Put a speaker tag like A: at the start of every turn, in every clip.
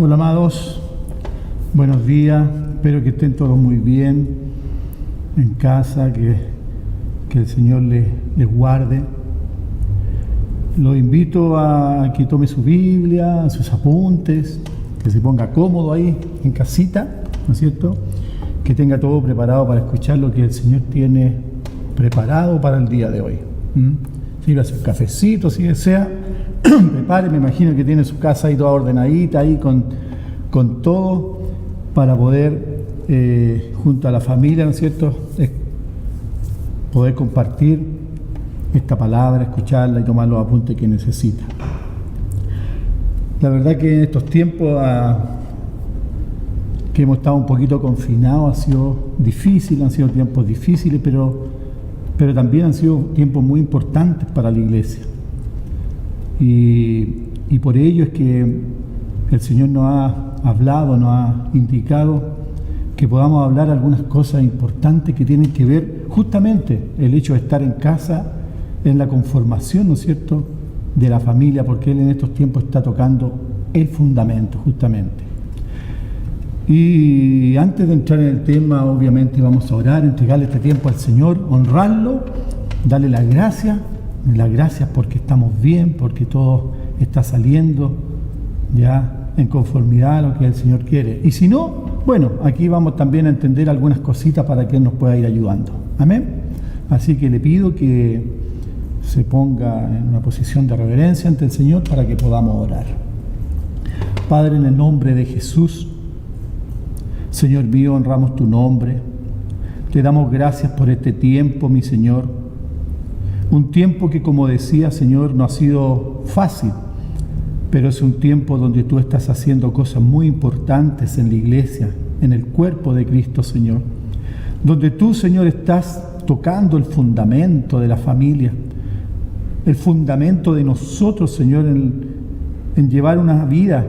A: Hola amados, buenos días, espero que estén todos muy bien en casa, que el Señor les guarde. Los invito a que tome su Biblia, sus apuntes, que se ponga cómodo ahí en casita, ¿no es cierto? Que tenga todo preparado para escuchar lo que el Señor tiene preparado para el día de hoy. Si va a hacer cafecito, si desea, prepare, me imagino que tiene su casa ahí toda ordenadita, ahí con todo, para poder, junto a la familia, ¿no es cierto?, poder compartir esta palabra, escucharla y tomar los apuntes que necesita. La verdad que en estos tiempos que hemos estado un poquito confinados ha sido difícil, han sido tiempos difíciles, pero también han sido tiempos muy importantes para la iglesia. Y por ello es que el Señor nos ha hablado, nos ha indicado que podamos hablar algunas cosas importantes que tienen que ver justamente el hecho de estar en casa, en la conformación, ¿no es cierto?, de la familia, porque Él en estos tiempos está tocando el fundamento, justamente. Y antes de entrar en el tema, obviamente vamos a orar, entregarle este tiempo al Señor, honrarlo, darle las gracias porque estamos bien, porque todo está saliendo ya en conformidad a lo que el Señor quiere. Y si no, bueno, aquí vamos también a entender algunas cositas para que Él nos pueda ir ayudando. Amén. Así que le pido que se ponga en una posición de reverencia ante el Señor para que podamos orar. Padre, en el nombre de Jesús, Señor mío, honramos tu nombre. Te damos gracias por este tiempo, mi Señor. Un tiempo que, como decía, Señor, no ha sido fácil, pero es un tiempo donde tú estás haciendo cosas muy importantes en la iglesia, en el cuerpo de Cristo, Señor. Donde tú, Señor, estás tocando el fundamento de la familia, el fundamento de nosotros, Señor, en llevar una vida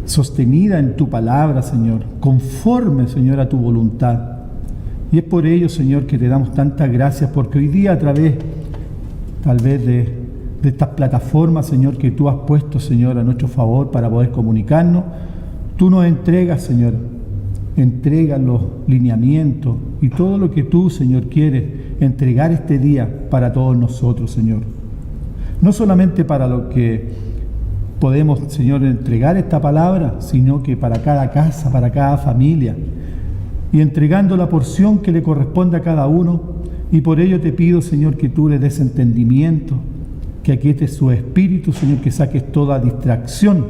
A: sostenida en tu palabra, Señor, conforme, Señor, a tu voluntad. Y es por ello, Señor, que te damos tantas gracias, porque hoy día a través, tal vez, de estas plataformas, Señor, que tú has puesto, Señor, a nuestro favor para poder comunicarnos, tú nos entregas, Señor, entregas los lineamientos y todo lo que tú, Señor, quieres entregar este día para todos nosotros, Señor. No solamente para lo que podemos, Señor, entregar esta palabra, sino que para cada casa, para cada familia, y entregando la porción que le corresponde a cada uno. Y por ello te pido, Señor, que tú le des entendimiento, que aquietes su espíritu, Señor, que saques toda distracción,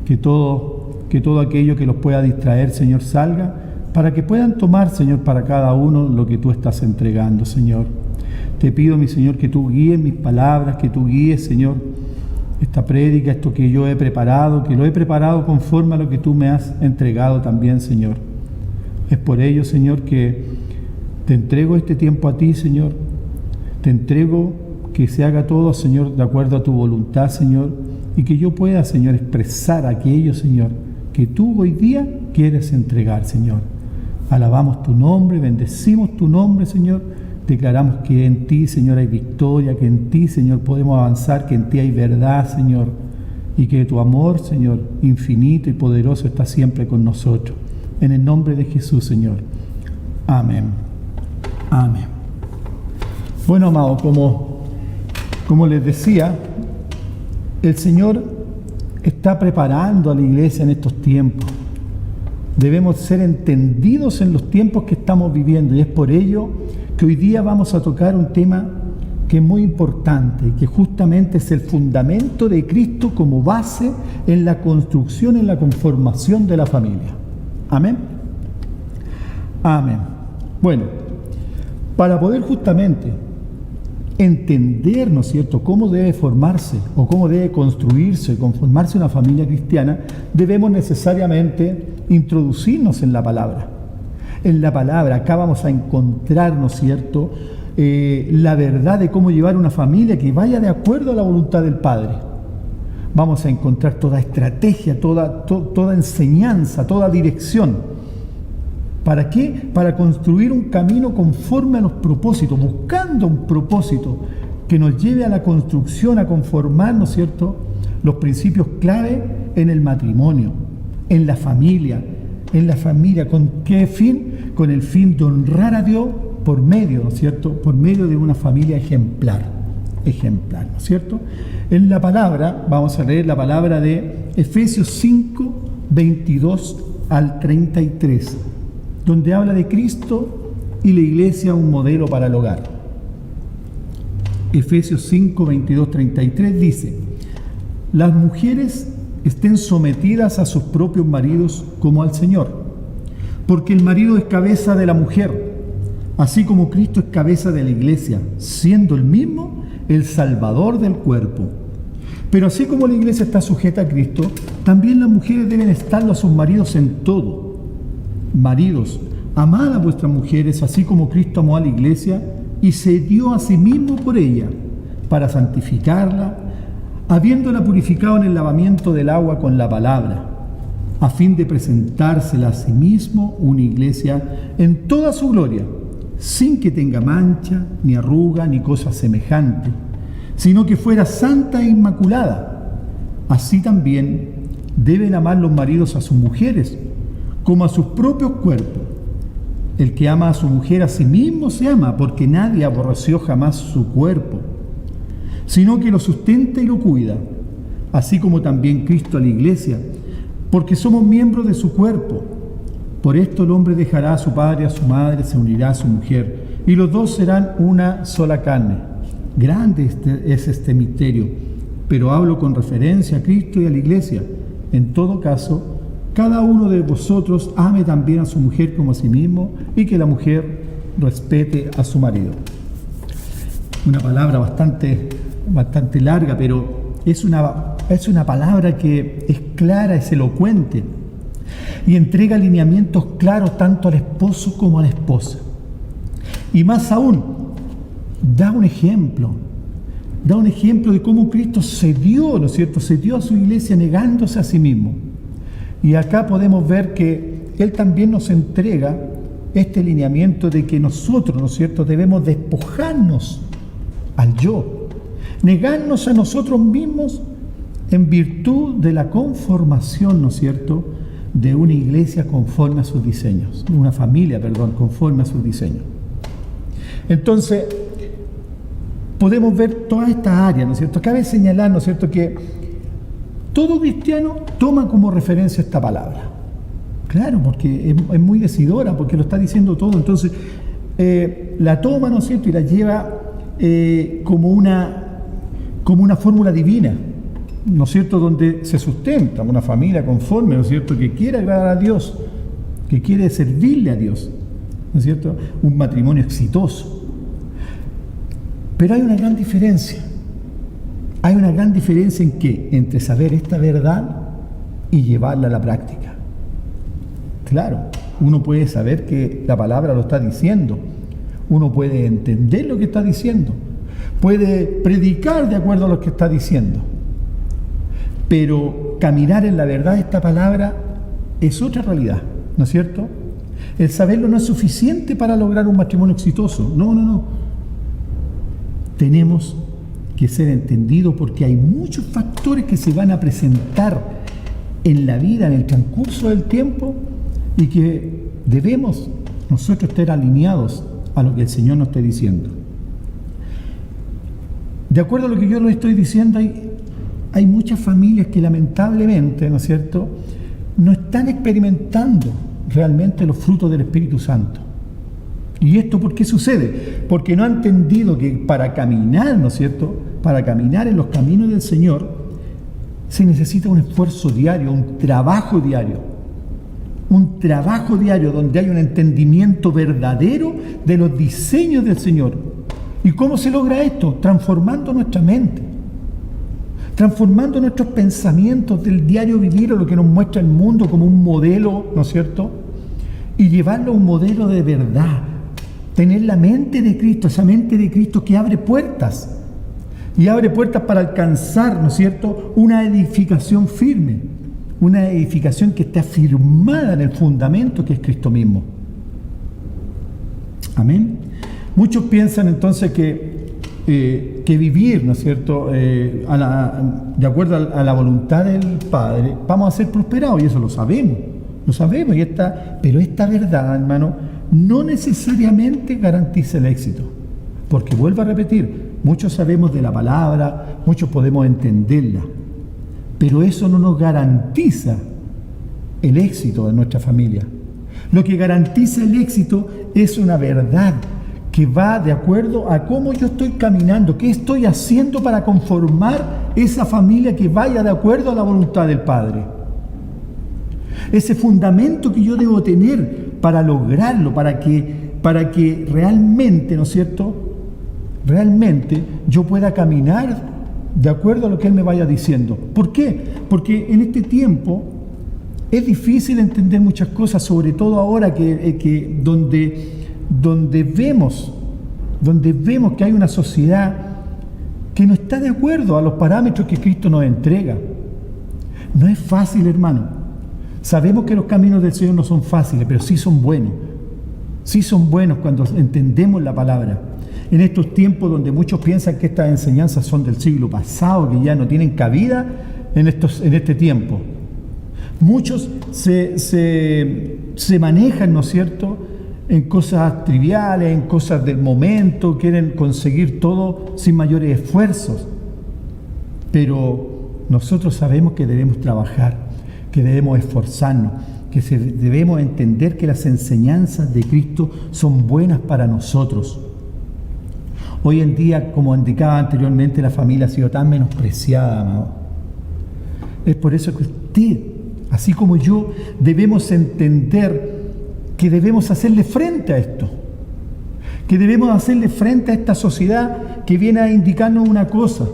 A: que todo aquello que los pueda distraer, Señor, salga, para que puedan tomar, Señor, para cada uno lo que tú estás entregando, Señor. Te pido, mi Señor, que tú guíes mis palabras, que tú guíes, Señor, esta prédica, esto que yo he preparado, que lo he preparado conforme a lo que tú me has entregado también, Señor. Es por ello, Señor, que te entrego este tiempo a ti, Señor. Te entrego que se haga todo, Señor, de acuerdo a tu voluntad, Señor, y que yo pueda, Señor, expresar aquello, Señor, que tú hoy día quieres entregar, Señor. Alabamos tu nombre, bendecimos tu nombre, Señor. Declaramos que en ti, Señor, hay victoria, que en ti, Señor, podemos avanzar, que en ti hay verdad, Señor, y que tu amor, Señor, infinito y poderoso está siempre con nosotros. En el nombre de Jesús, Señor. Amén. Amén. Bueno, amados, como les decía, el Señor está preparando a la iglesia en estos tiempos. Debemos ser entendidos en los tiempos que estamos viviendo, y es por ello que hoy día vamos a tocar un tema que es muy importante y que justamente es el fundamento de Cristo como base en la construcción, en la conformación de la familia. Amén. Amén. Bueno, para poder justamente entender, ¿no es cierto?, cómo debe formarse o cómo debe construirse, conformarse una familia cristiana, debemos necesariamente introducirnos en la palabra. En la palabra, acá vamos a encontrar, ¿no es cierto?, la verdad de cómo llevar una familia que vaya de acuerdo a la voluntad del Padre. Vamos a encontrar toda estrategia, toda enseñanza, toda dirección. ¿Para qué? Para construir un camino conforme a los propósitos, buscando un propósito que nos lleve a la construcción, a conformar, ¿no es cierto?, los principios clave en el matrimonio, en la familia. ¿En la familia con qué fin? Con el fin de honrar a Dios por medio, ¿no es cierto? Por medio de una familia ejemplar, ¿no es cierto? En la palabra, vamos a leer la palabra de Efesios 5, 22 al 33, donde habla de Cristo y la iglesia, un modelo para el hogar. Efesios 5, 22, 33 dice: las mujeres estén sometidas a sus propios maridos como al Señor, porque el marido es cabeza de la mujer, así como Cristo es cabeza de la iglesia, siendo el mismo el Salvador del cuerpo. Pero así como la iglesia está sujeta a Cristo, también las mujeres deben estarlo a sus maridos en todo. Maridos, amad a vuestras mujeres, así como Cristo amó a la iglesia y se dio a sí mismo por ella, para santificarla, habiéndola purificado en el lavamiento del agua con la palabra, a fin de presentársela a sí mismo una iglesia en toda su gloria, sin que tenga mancha, ni arruga, ni cosa semejante, sino que fuera santa e inmaculada. Así también deben amar los maridos a sus mujeres, como a sus propios cuerpos. El que ama a su mujer a sí mismo se ama, porque nadie aborreció jamás su cuerpo, sino que lo sustenta y lo cuida, así como también Cristo a la iglesia, porque somos miembros de su cuerpo. Por esto el hombre dejará a su padre y a su madre, se unirá a su mujer, y los dos serán una sola carne. Grande es este misterio, pero hablo con referencia a Cristo y a la iglesia. En todo caso, cada uno de vosotros ame también a su mujer como a sí mismo, y que la mujer respete a su marido. Una palabra bastante larga, pero es una palabra que es clara, es elocuente y entrega lineamientos claros tanto al esposo como a la esposa. Y más aún, da un ejemplo de cómo Cristo se dio, ¿no es cierto?, se dio a su iglesia negándose a sí mismo. Y acá podemos ver que Él también nos entrega este lineamiento de que nosotros, ¿no es cierto?, debemos despojarnos al yo, negarnos a nosotros mismos en virtud de la conformación, ¿no es cierto?, de una iglesia conforme a sus diseños, una familia, conforme a sus diseños. Entonces, podemos ver toda esta área, ¿no es cierto? Cabe señalar, ¿no es cierto?, que todo cristiano toma como referencia esta palabra. Claro, porque es muy decidora, porque lo está diciendo todo. Entonces, la toma, ¿no es cierto?, y la lleva como una fórmula divina, ¿no es cierto?, donde se sustenta una familia conforme, ¿no es cierto?, que quiere agradar a Dios, que quiere servirle a Dios, ¿no es cierto?, un matrimonio exitoso. Pero hay una gran diferencia. Hay una gran diferencia en qué? Entre saber esta verdad y llevarla a la práctica. Claro, uno puede saber que la palabra lo está diciendo, uno puede entender lo que está diciendo, puede predicar de acuerdo a lo que está diciendo, pero caminar en la verdad de esta palabra es otra realidad, ¿no es cierto? El saberlo no es suficiente para lograr un matrimonio exitoso. No. Tenemos que ser entendidos porque hay muchos factores que se van a presentar en la vida, en el transcurso del tiempo, y que debemos nosotros estar alineados a lo que el Señor nos esté diciendo. De acuerdo a lo que yo les estoy diciendo, hay muchas familias que lamentablemente, ¿no es cierto?, no están experimentando realmente los frutos del Espíritu Santo. ¿Y esto por qué sucede? Porque no han entendido que para caminar, ¿no es cierto?, para caminar en los caminos del Señor, se necesita un esfuerzo diario, un trabajo diario donde hay un entendimiento verdadero de los diseños del Señor. ¿Y cómo se logra esto? Transformando nuestra mente, transformando nuestros pensamientos del diario vivir o lo que nos muestra el mundo como un modelo, ¿no es cierto?, y llevarlo a un modelo de verdad. Tener la mente de Cristo, esa mente de Cristo que abre puertas, y abre puertas para alcanzar, ¿no es cierto?, una edificación firme, una edificación que esté afirmada en el fundamento que es Cristo mismo. Amén. Muchos piensan entonces que que vivir, ¿no es cierto?, de acuerdo a la voluntad del Padre, vamos a ser prosperados, y eso lo sabemos, pero esta verdad, hermano, no necesariamente garantiza el éxito, porque vuelvo a repetir, muchos sabemos de la palabra, muchos podemos entenderla, pero eso no nos garantiza el éxito de nuestra familia. Lo que garantiza el éxito es una verdad que va de acuerdo a cómo yo estoy caminando, qué estoy haciendo para conformar esa familia que vaya de acuerdo a la voluntad del Padre. Ese fundamento que yo debo tener para lograrlo, para que realmente, ¿no es cierto?, realmente yo pueda caminar de acuerdo a lo que Él me vaya diciendo. ¿Por qué? Porque en este tiempo es difícil entender muchas cosas, sobre todo ahora donde vemos que hay una sociedad que no está de acuerdo a los parámetros que Cristo nos entrega. No es fácil, hermano. Sabemos que los caminos del Señor no son fáciles, pero sí son buenos. Sí son buenos cuando entendemos la palabra. En estos tiempos donde muchos piensan que estas enseñanzas son del siglo pasado, que ya no tienen cabida en este tiempo. Muchos se manejan, ¿no es cierto?, en cosas triviales, en cosas del momento, quieren conseguir todo sin mayores esfuerzos. Pero nosotros sabemos que debemos trabajar, que debemos esforzarnos, que debemos entender que las enseñanzas de Cristo son buenas para nosotros. Hoy en día, como indicaba anteriormente, la familia ha sido tan menospreciada, amado. Es por eso que usted, así como yo, debemos entender que debemos hacerle frente a esto, que debemos hacerle frente a esta sociedad que viene a indicarnos una cosa,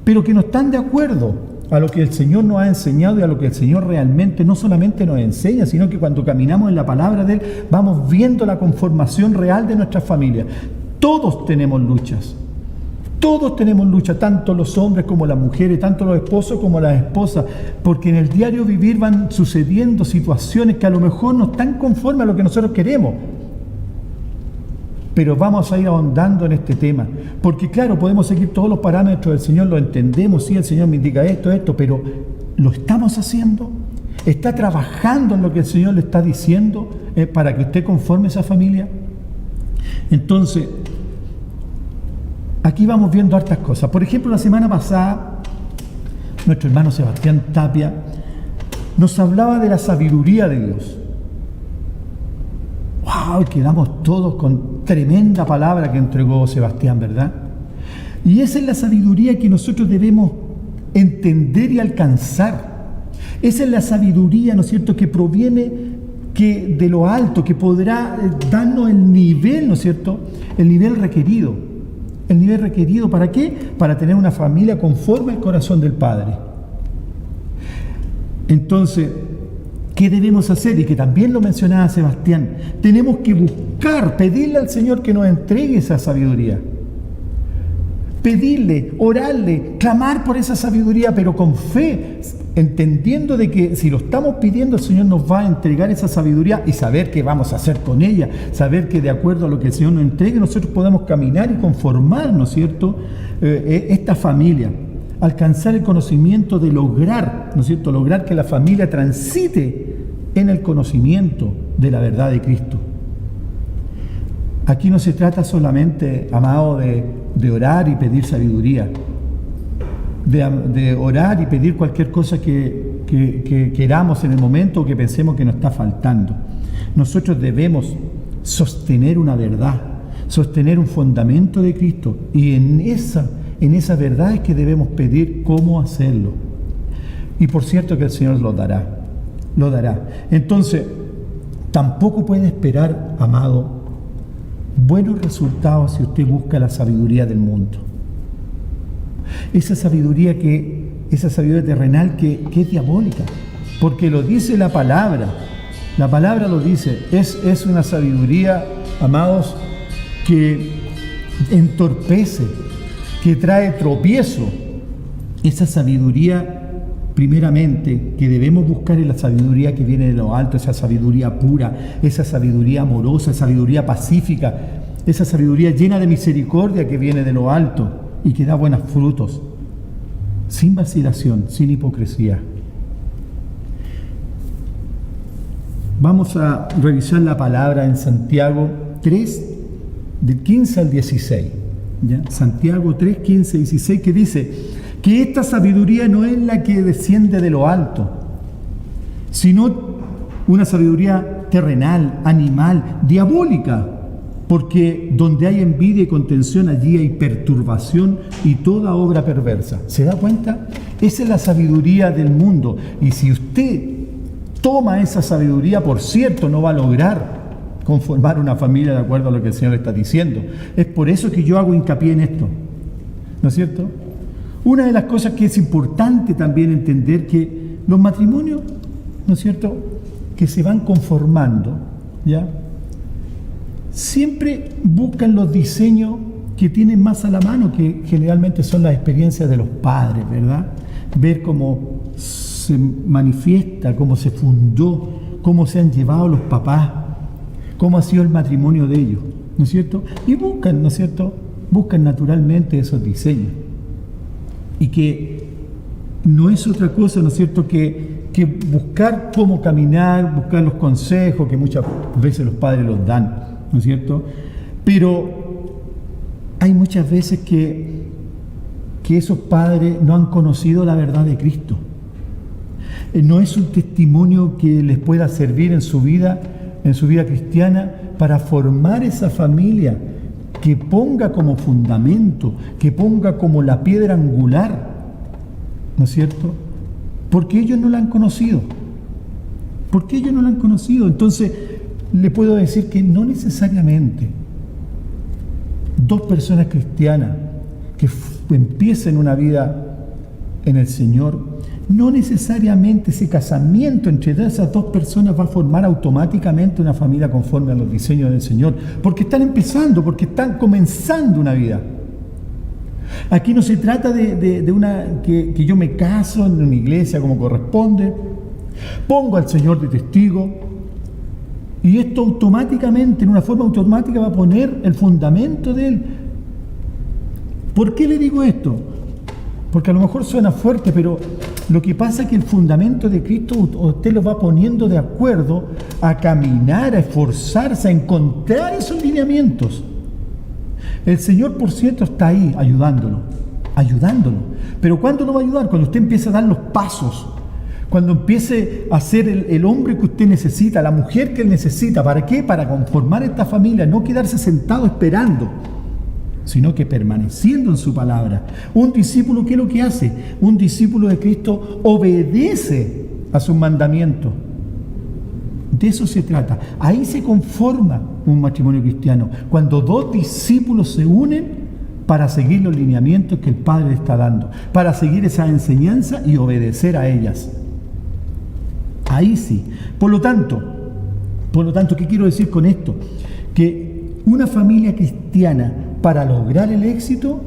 A: pero que no están de acuerdo a lo que el Señor nos ha enseñado y a lo que el Señor realmente no solamente nos enseña, sino que cuando caminamos en la palabra de Él, vamos viendo la conformación real de nuestra familia. Todos tenemos luchas, tanto los hombres como las mujeres, tanto los esposos como las esposas, porque en el diario vivir van sucediendo situaciones que a lo mejor no están conformes a lo que nosotros queremos. Pero vamos a ir ahondando en este tema, porque claro, podemos seguir todos los parámetros del Señor, lo entendemos, sí, el Señor me indica esto, pero ¿lo estamos haciendo? ¿Está trabajando en lo que el Señor le está diciendo para que usted conforme esa familia? Entonces, aquí vamos viendo hartas cosas. Por ejemplo, la semana pasada, nuestro hermano Sebastián Tapia nos hablaba de la sabiduría de Dios. ¡Wow! Quedamos todos con tremenda palabra que entregó Sebastián, ¿verdad? Y esa es la sabiduría que nosotros debemos entender y alcanzar. Esa es la sabiduría, ¿no es cierto?, que proviene de lo alto, que podrá darnos el nivel, ¿no es cierto?, el nivel requerido. El nivel requerido, ¿para qué? Para tener una familia conforme al corazón del Padre. Entonces, ¿qué debemos hacer? Y que también lo mencionaba Sebastián. Tenemos que buscar, pedirle al Señor que nos entregue esa sabiduría. Pedirle, orarle, clamar por esa sabiduría, pero con fe, entendiendo de que si lo estamos pidiendo, el Señor nos va a entregar esa sabiduría y saber qué vamos a hacer con ella, saber que de acuerdo a lo que el Señor nos entregue, nosotros podamos caminar y conformar, ¿no es cierto?, esta familia, alcanzar el conocimiento de lograr, ¿no es cierto?, lograr que la familia transite en el conocimiento de la verdad de Cristo. Aquí no se trata solamente, amado, de orar y pedir sabiduría, de orar y pedir cualquier cosa que queramos en el momento o que pensemos que nos está faltando. Nosotros debemos sostener una verdad, sostener un fundamento de Cristo, y en esa verdad es que debemos pedir cómo hacerlo. Y por cierto que el Señor lo dará. Entonces, tampoco puede esperar, amado, buenos resultados si usted busca la sabiduría del mundo. Esa sabiduría terrenal que es diabólica, porque lo dice la palabra lo dice, es una sabiduría, amados, que entorpece, que trae tropiezo. Esa sabiduría, primeramente, que debemos buscar es la sabiduría que viene de lo alto, esa sabiduría pura, esa sabiduría amorosa, esa sabiduría pacífica, esa sabiduría llena de misericordia que viene de lo alto y que da buenos frutos, sin vacilación, sin hipocresía. Vamos a revisar la palabra en Santiago 3, del 15 al 16. ¿Ya? Santiago 3, 15 y 16, que dice que esta sabiduría no es la que desciende de lo alto, sino una sabiduría terrenal, animal, diabólica, porque donde hay envidia y contención, allí hay perturbación y toda obra perversa. ¿Se da cuenta? Esa es la sabiduría del mundo. Y si usted toma esa sabiduría, por cierto, no va a lograr conformar una familia de acuerdo a lo que el Señor está diciendo. Es por eso que yo hago hincapié en esto, ¿no es cierto? Una de las cosas que es importante también entender que los matrimonios, ¿no es cierto?, que se van conformando, ¿ya?, siempre buscan los diseños que tienen más a la mano, que generalmente son las experiencias de los padres, ¿verdad? Ver cómo se manifiesta, cómo se fundó, cómo se han llevado los papás, cómo ha sido el matrimonio de ellos, ¿no es cierto? Y buscan, ¿no es cierto?, buscan naturalmente esos diseños. Y que no es otra cosa, ¿no es cierto?, que buscar cómo caminar, buscar los consejos que muchas veces los padres los dan, ¿no es cierto? Pero hay muchas veces que esos padres no han conocido la verdad de Cristo. No es un testimonio que les pueda servir en su vida cristiana para formar esa familia que ponga como fundamento, que ponga como la piedra angular, ¿no es cierto? Porque ellos no la han conocido. Porque ellos no la han conocido. Entonces, le puedo decir que no necesariamente dos personas cristianas que empiecen una vida en el Señor, no necesariamente ese casamiento entre esas dos personas va a formar automáticamente una familia conforme a los diseños del Señor, porque están empezando, porque están comenzando una vida. Aquí no se trata que yo me caso en una iglesia como corresponde, pongo al Señor de testigo, y esto automáticamente, en una forma automática, va a poner el fundamento de Él. ¿Por qué le digo esto? Porque a lo mejor suena fuerte, pero lo que pasa es que el fundamento de Cristo usted lo va poniendo de acuerdo a caminar, a esforzarse, a encontrar esos lineamientos. El Señor, por cierto, está ahí ayudándolo. Pero ¿cuándo lo va a ayudar? Cuando usted empiece a dar los pasos, cuando empiece a ser el hombre que usted necesita, la mujer que él necesita. ¿Para qué? Para conformar esta familia, no quedarse sentado esperando, sino que permaneciendo en su palabra. Un discípulo, ¿qué es lo que hace? Un discípulo de Cristo obedece a sus mandamientos. De eso se trata. Ahí se conforma un matrimonio cristiano, cuando dos discípulos se unen para seguir los lineamientos que el Padre le está dando, para seguir esa enseñanza y obedecer a ellas. Ahí sí. Por lo tanto, ¿qué quiero decir con esto? Que una familia cristiana, para lograr el éxito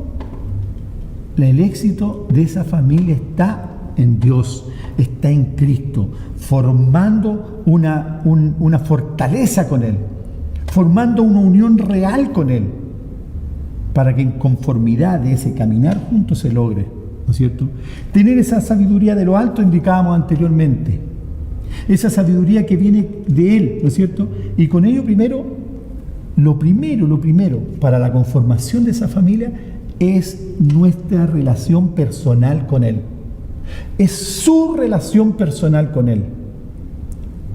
A: de esa familia está en Dios, está en Cristo, formando una fortaleza con Él, formando una unión real con Él, para que en conformidad de ese caminar juntos se logre, ¿no es cierto? Tener esa sabiduría de lo alto indicábamos anteriormente, esa sabiduría que viene de Él, ¿no es cierto? Y con ello lo primero para la conformación de esa familia es nuestra relación personal con Él. Es su relación personal con Él.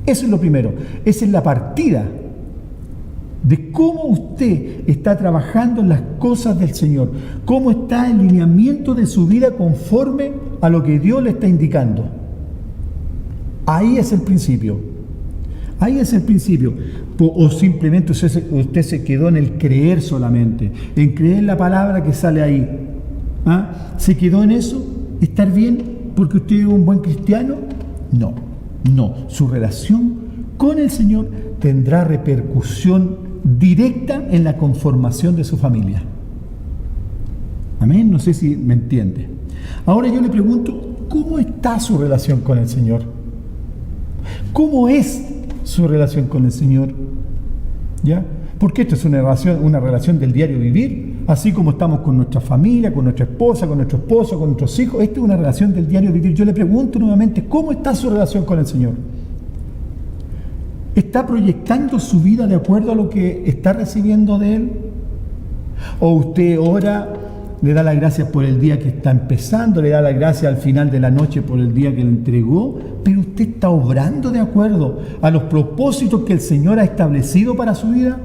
A: Eso es lo primero. Esa es la partida de cómo usted está trabajando en las cosas del Señor, cómo está el lineamiento de su vida conforme a lo que Dios le está indicando. Ahí es el principio. O simplemente usted se quedó en el creer solamente, en creer la palabra que sale ahí. ¿Ah? ¿Se quedó en eso? ¿Estar bien porque usted es un buen cristiano? No. Su relación con el Señor tendrá repercusión directa en la conformación de su familia. Amén. No sé si me entiende. Ahora yo le pregunto, ¿cómo está su relación con el Señor? ¿Cómo es su relación con el Señor? ¿Ya? Porque esto es una relación del diario vivir, así como estamos con nuestra familia, con nuestra esposa, con nuestro esposo, con nuestros hijos. Esta es una relación del diario vivir. Yo le pregunto nuevamente, ¿cómo está su relación con el Señor? ¿Está proyectando su vida de acuerdo a lo que está recibiendo de Él? ¿O usted ora, le da las gracias por el día que está empezando, le da las gracias al final de la noche por el día que le entregó, pero usted está obrando de acuerdo a los propósitos que el Señor ha establecido para su vida?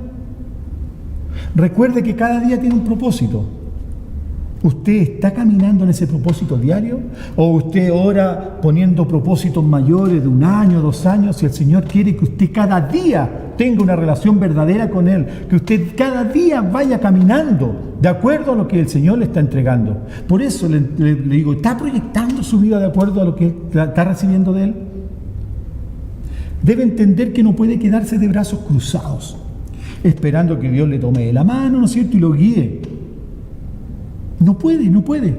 A: Recuerde que cada día tiene un propósito. ¿Usted está caminando en ese propósito diario? ¿O usted ora poniendo propósitos mayores de 1 año, 2 años? Si el Señor quiere que usted cada día tenga una relación verdadera con Él, que usted cada día vaya caminando de acuerdo a lo que el Señor le está entregando. Por eso le digo, ¿está proyectando su vida de acuerdo a lo que está recibiendo de Él? Debe entender que no puede quedarse de brazos cruzados, esperando que Dios le tome de la mano, ¿no es cierto?, y lo guíe. No puede.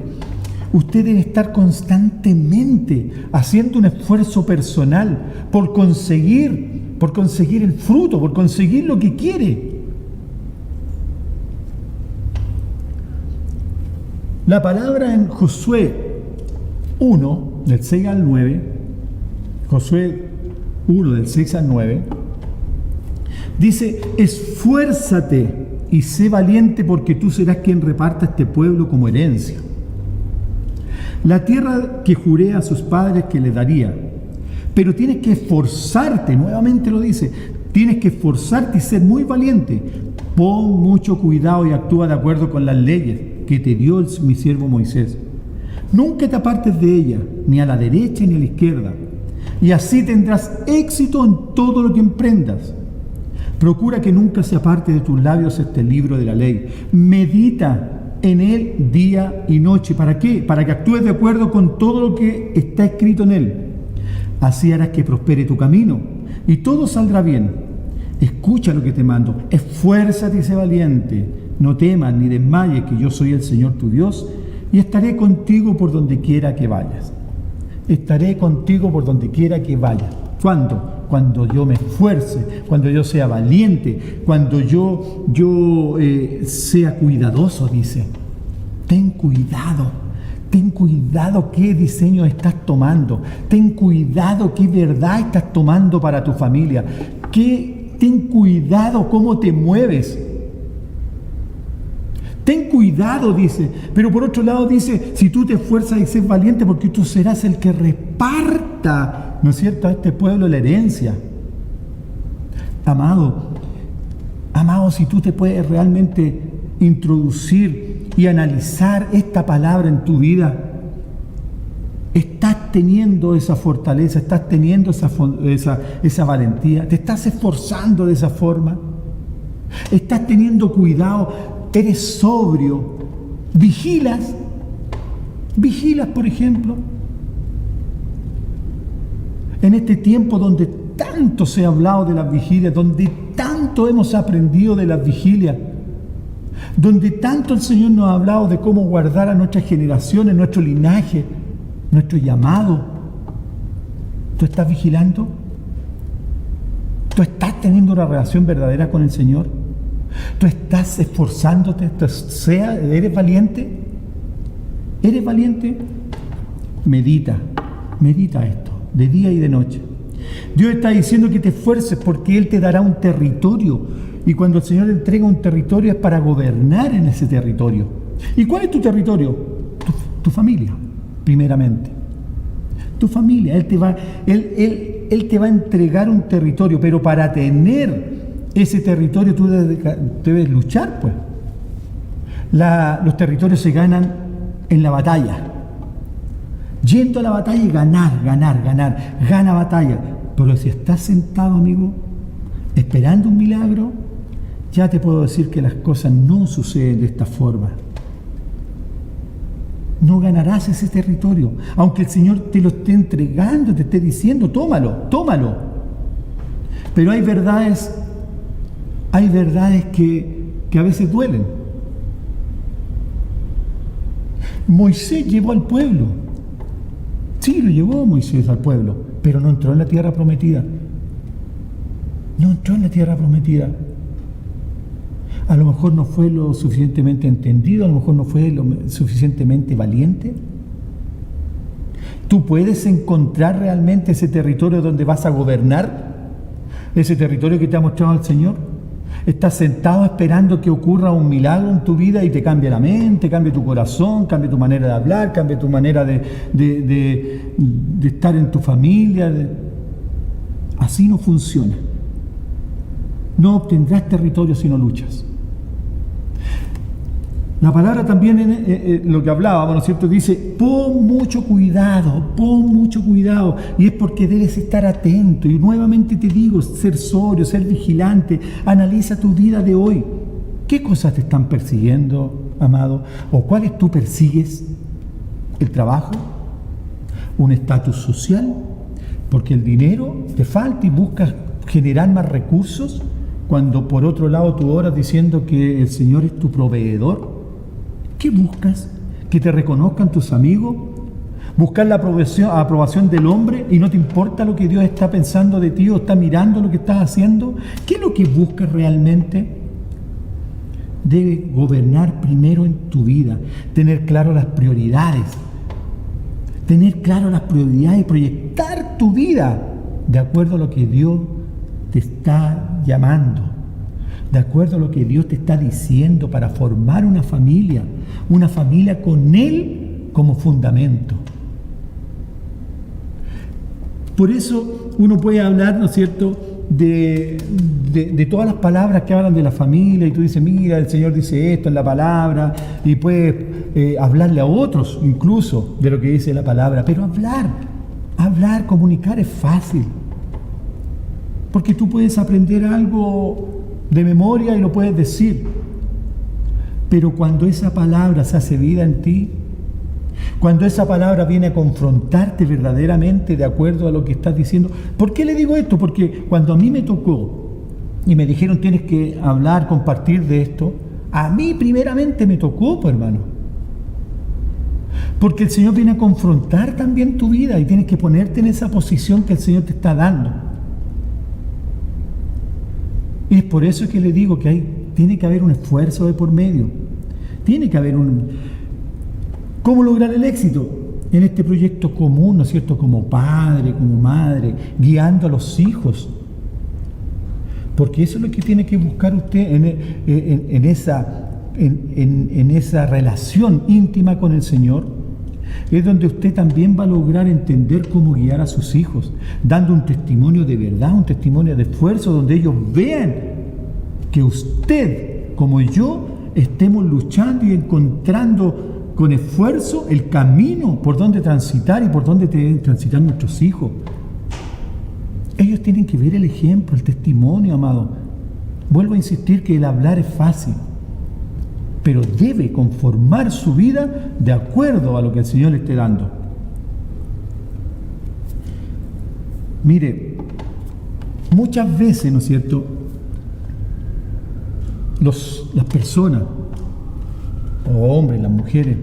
A: Usted debe estar constantemente haciendo un esfuerzo personal por conseguir el fruto, por conseguir lo que quiere. La palabra en Josué 1, del 6 al 9, Josué 1, del 6 al 9, dice: esfuérzate y sé valiente, porque tú serás quien reparta este pueblo como herencia. La tierra que juré a sus padres que les daría. Pero tienes que esforzarte, nuevamente lo dice, tienes que esforzarte y ser muy valiente. Pon mucho cuidado y actúa de acuerdo con las leyes que te dio mi siervo Moisés. Nunca te apartes de ella, ni a la derecha ni a la izquierda, y así tendrás éxito en todo lo que emprendas. Procura que nunca se aparte de tus labios este libro de la ley. Medita en él día y noche. ¿Para qué? Para que actúes de acuerdo con todo lo que está escrito en él. Así harás que prospere tu camino y todo saldrá bien. Escucha lo que te mando. Esfuérzate y sé valiente. No temas ni desmayes, que yo soy el Señor tu Dios, y estaré contigo por donde quiera que vayas. Estaré contigo por donde quiera que vayas. ¿Cuándo? Cuando yo me esfuerce, cuando yo sea valiente, cuando yo sea cuidadoso, dice. Ten cuidado qué diseño estás tomando, ten cuidado qué verdad estás tomando para tu familia, ten cuidado cómo te mueves. Ten cuidado, dice, pero por otro lado dice, si tú te esfuerzas y seas valiente, porque tú serás el que reparta, ¿no es cierto?, a este pueblo la herencia. Amado, si tú te puedes realmente introducir y analizar esta palabra en tu vida, estás teniendo esa fortaleza, estás teniendo esa valentía, te estás esforzando de esa forma, estás teniendo cuidado. Eres sobrio, vigilas, por ejemplo, en este tiempo donde tanto se ha hablado de las vigilias, donde tanto hemos aprendido de las vigilias, donde tanto el Señor nos ha hablado de cómo guardar a nuestras generaciones, nuestro linaje, nuestro llamado. ¿Tú estás vigilando? ¿Tú estás teniendo una relación verdadera con el Señor? ¿Tú estás esforzándote? ¿Eres valiente? ¿Eres valiente? Medita esto, de día y de noche. Dios está diciendo que te esfuerces porque Él te dará un territorio. Y cuando el Señor entrega un territorio es para gobernar en ese territorio. ¿Y cuál es tu territorio? Tu familia, primeramente. Tu familia. Él te va a entregar un territorio, pero para tener ese territorio tú debes luchar, pues. Los territorios se ganan en la batalla. Yendo a la batalla y ganar. Gana batalla. Pero si estás sentado, amigo, esperando un milagro, ya te puedo decir que las cosas no suceden de esta forma. No ganarás ese territorio. Aunque el Señor te lo esté entregando, te esté diciendo, tómalo. Pero hay verdades que a veces duelen. Moisés llevó al pueblo. Sí, lo llevó Moisés al pueblo, pero no entró en la tierra prometida. A lo mejor no fue lo suficientemente entendido, a lo mejor no fue lo suficientemente valiente. ¿Tú puedes encontrar realmente ese territorio donde vas a gobernar? ¿Ese territorio que te ha mostrado el Señor? ¿Estás sentado esperando que ocurra un milagro en tu vida y te cambie la mente, cambie tu corazón, cambie tu manera de hablar, cambie tu manera de estar en tu familia? Así no funciona. No obtendrás territorio si no luchas. La palabra también, en lo que hablábamos, ¿no es cierto?, dice, pon mucho cuidado, y es porque debes estar atento, y nuevamente te digo, ser sobrio, ser vigilante, analiza tu vida de hoy. ¿Qué cosas te están persiguiendo, amado? ¿O cuáles tú persigues? ¿El trabajo? ¿Un estatus social? Porque el dinero te falta y buscas generar más recursos, cuando por otro lado tú oras diciendo que el Señor es tu proveedor. ¿Qué buscas? ¿Que te reconozcan tus amigos? ¿Buscar la aprobación del hombre y no te importa lo que Dios está pensando de ti o está mirando lo que estás haciendo? ¿Qué es lo que buscas realmente? Debes gobernar primero en tu vida, tener claro las prioridades. Y proyectar tu vida de acuerdo a lo que Dios te está llamando, de acuerdo a lo que Dios te está diciendo para formar una familia con Él como fundamento. Por eso uno puede hablar, ¿no es cierto?, de todas las palabras que hablan de la familia, y tú dices, mira, el Señor dice esto en la palabra, y puedes hablarle a otros incluso de lo que dice la palabra, pero hablar, comunicar es fácil, porque tú puedes aprender algo de memoria y lo puedes decir, pero cuando esa palabra se hace vida en ti, cuando esa palabra viene a confrontarte verdaderamente de acuerdo a lo que estás diciendo. ¿Por qué le digo esto? Porque cuando a mí me tocó y me dijeron tienes que hablar, compartir de esto, a mí primeramente me tocó, pues, hermano. Porque el Señor viene a confrontar también tu vida y tienes que ponerte en esa posición que el Señor te está dando. Y es por eso que le digo que tiene que haber un esfuerzo de por medio. Tiene que haber ¿Cómo lograr el éxito? En este proyecto común, ¿no es cierto? Como padre, como madre, guiando a los hijos. Porque eso es lo que tiene que buscar usted en esa relación íntima con el Señor. Es donde usted también va a lograr entender cómo guiar a sus hijos, dando un testimonio de verdad, un testimonio de esfuerzo, donde ellos vean que usted, como yo, estemos luchando y encontrando con esfuerzo el camino por donde transitar y por donde deben transitar nuestros hijos. Ellos tienen que ver el ejemplo, el testimonio, amado. Vuelvo a insistir que el hablar es fácil, pero debe conformar su vida de acuerdo a lo que el Señor le esté dando. Mire, muchas veces, ¿no es cierto?, las personas, o hombres, las mujeres,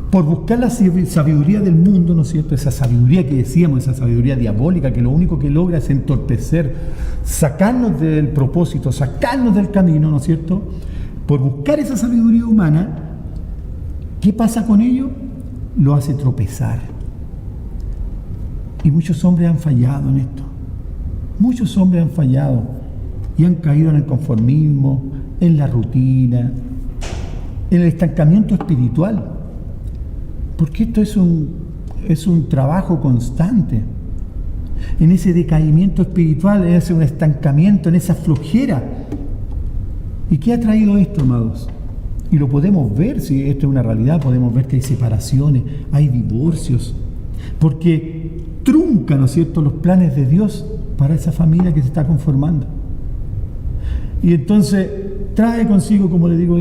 A: por buscar la sabiduría del mundo, ¿no es cierto?, esa sabiduría que decíamos, esa sabiduría diabólica, que lo único que logra es entorpecer, sacarnos del propósito, sacarnos del camino, ¿no es cierto?, por buscar esa sabiduría humana, ¿qué pasa con ello? Lo hace tropezar. Y muchos hombres han fallado en esto. Muchos hombres han fallado y han caído en el conformismo, en la rutina, en el estancamiento espiritual. Porque esto es un trabajo constante. En ese decaimiento espiritual, en ese estancamiento, en esa flojera. ¿Y qué ha traído esto, amados? Y lo podemos ver, si esto es una realidad, podemos ver que hay separaciones, hay divorcios, porque trunca, ¿no es cierto?, los planes de Dios para esa familia que se está conformando. Y entonces trae consigo, como le digo,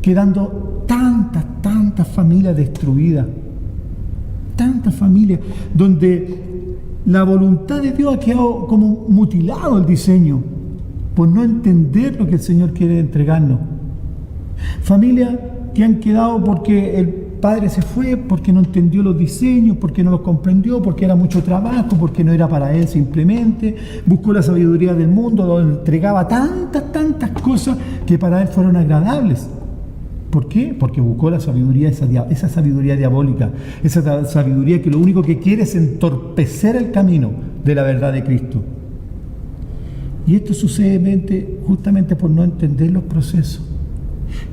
A: quedando tantas familias destruidas, tantas familias donde la voluntad de Dios ha quedado como mutilado el diseño, por no entender lo que el Señor quiere entregarnos. Familias que han quedado porque padre se fue porque no entendió los diseños, porque no los comprendió, porque era mucho trabajo, porque no era para él simplemente. Buscó la sabiduría del mundo, lo entregaba tantas cosas que para él fueron agradables. ¿Por qué? Porque buscó la sabiduría, esa sabiduría diabólica, esa sabiduría que lo único que quiere es entorpecer el camino de la verdad de Cristo. Y esto sucede justamente por no entender los procesos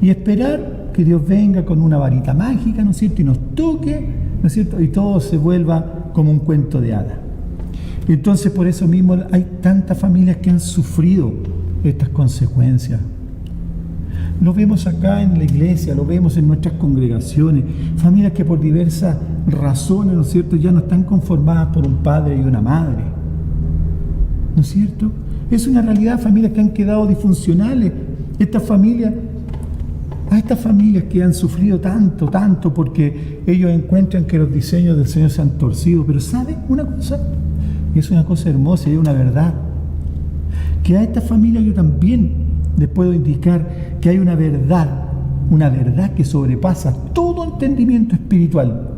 A: y esperar que Dios venga con una varita mágica, ¿no es cierto?, y nos toque, ¿no es cierto?, y todo se vuelva como un cuento de hadas. Entonces, por eso mismo hay tantas familias que han sufrido estas consecuencias. Lo vemos acá en la iglesia, lo vemos en nuestras congregaciones, familias que por diversas razones, ¿no es cierto?, ya no están conformadas por un padre y una madre, ¿no es cierto? Es una realidad, familias que han quedado disfuncionales. A estas familias que han sufrido tanto, porque ellos encuentran que los diseños del Señor se han torcido. Pero ¿saben una cosa? Es una cosa hermosa y es una verdad. Que a estas familias yo también les puedo indicar que hay una verdad que sobrepasa todo entendimiento espiritual.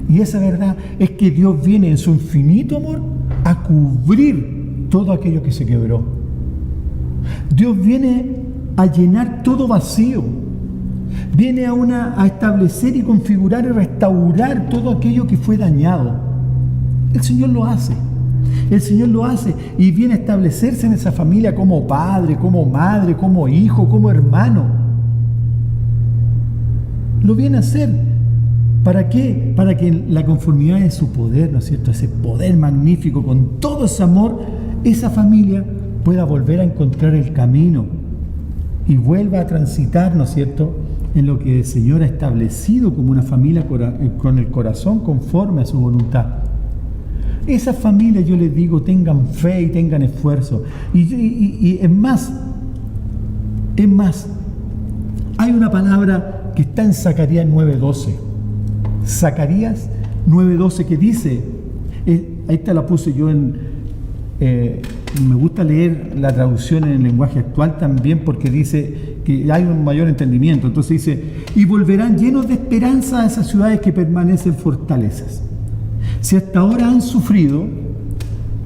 A: Y esa verdad es que Dios viene en su infinito amor a cubrir todo aquello que se quebró. Dios viene a llenar todo vacío. Viene a establecer y configurar y restaurar todo aquello que fue dañado. El Señor lo hace. El Señor lo hace y viene a establecerse en esa familia como padre, como madre, como hijo, como hermano. Lo viene a hacer. ¿Para qué? Para que en la conformidad de su poder, ¿no es cierto?, ese poder magnífico, con todo ese amor, esa familia pueda volver a encontrar el camino y vuelva a transitar, ¿no es cierto?, en lo que el Señor ha establecido como una familia con el corazón conforme a su voluntad. Esas familias, yo les digo, tengan fe y tengan esfuerzo. Y es más, hay una palabra que está en Zacarías 9:12. Zacarías 9:12 que dice, ahí te la puse yo me gusta leer la traducción en el lenguaje actual también porque dice que hay un mayor entendimiento. Entonces dice, y volverán llenos de esperanza a esas ciudades que permanecen fortalezas. Si hasta ahora han sufrido,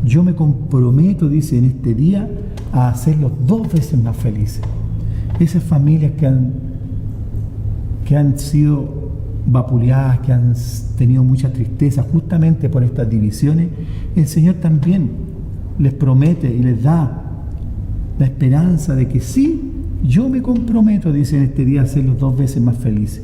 A: yo me comprometo, dice, en este día a hacerlos 2 veces más felices. Esas familias que han sido vapuleadas, que han tenido mucha tristeza justamente por estas divisiones, el Señor también les promete y les da la esperanza de que sí, yo me comprometo, dice, en este día a hacerlos 2 veces más felices.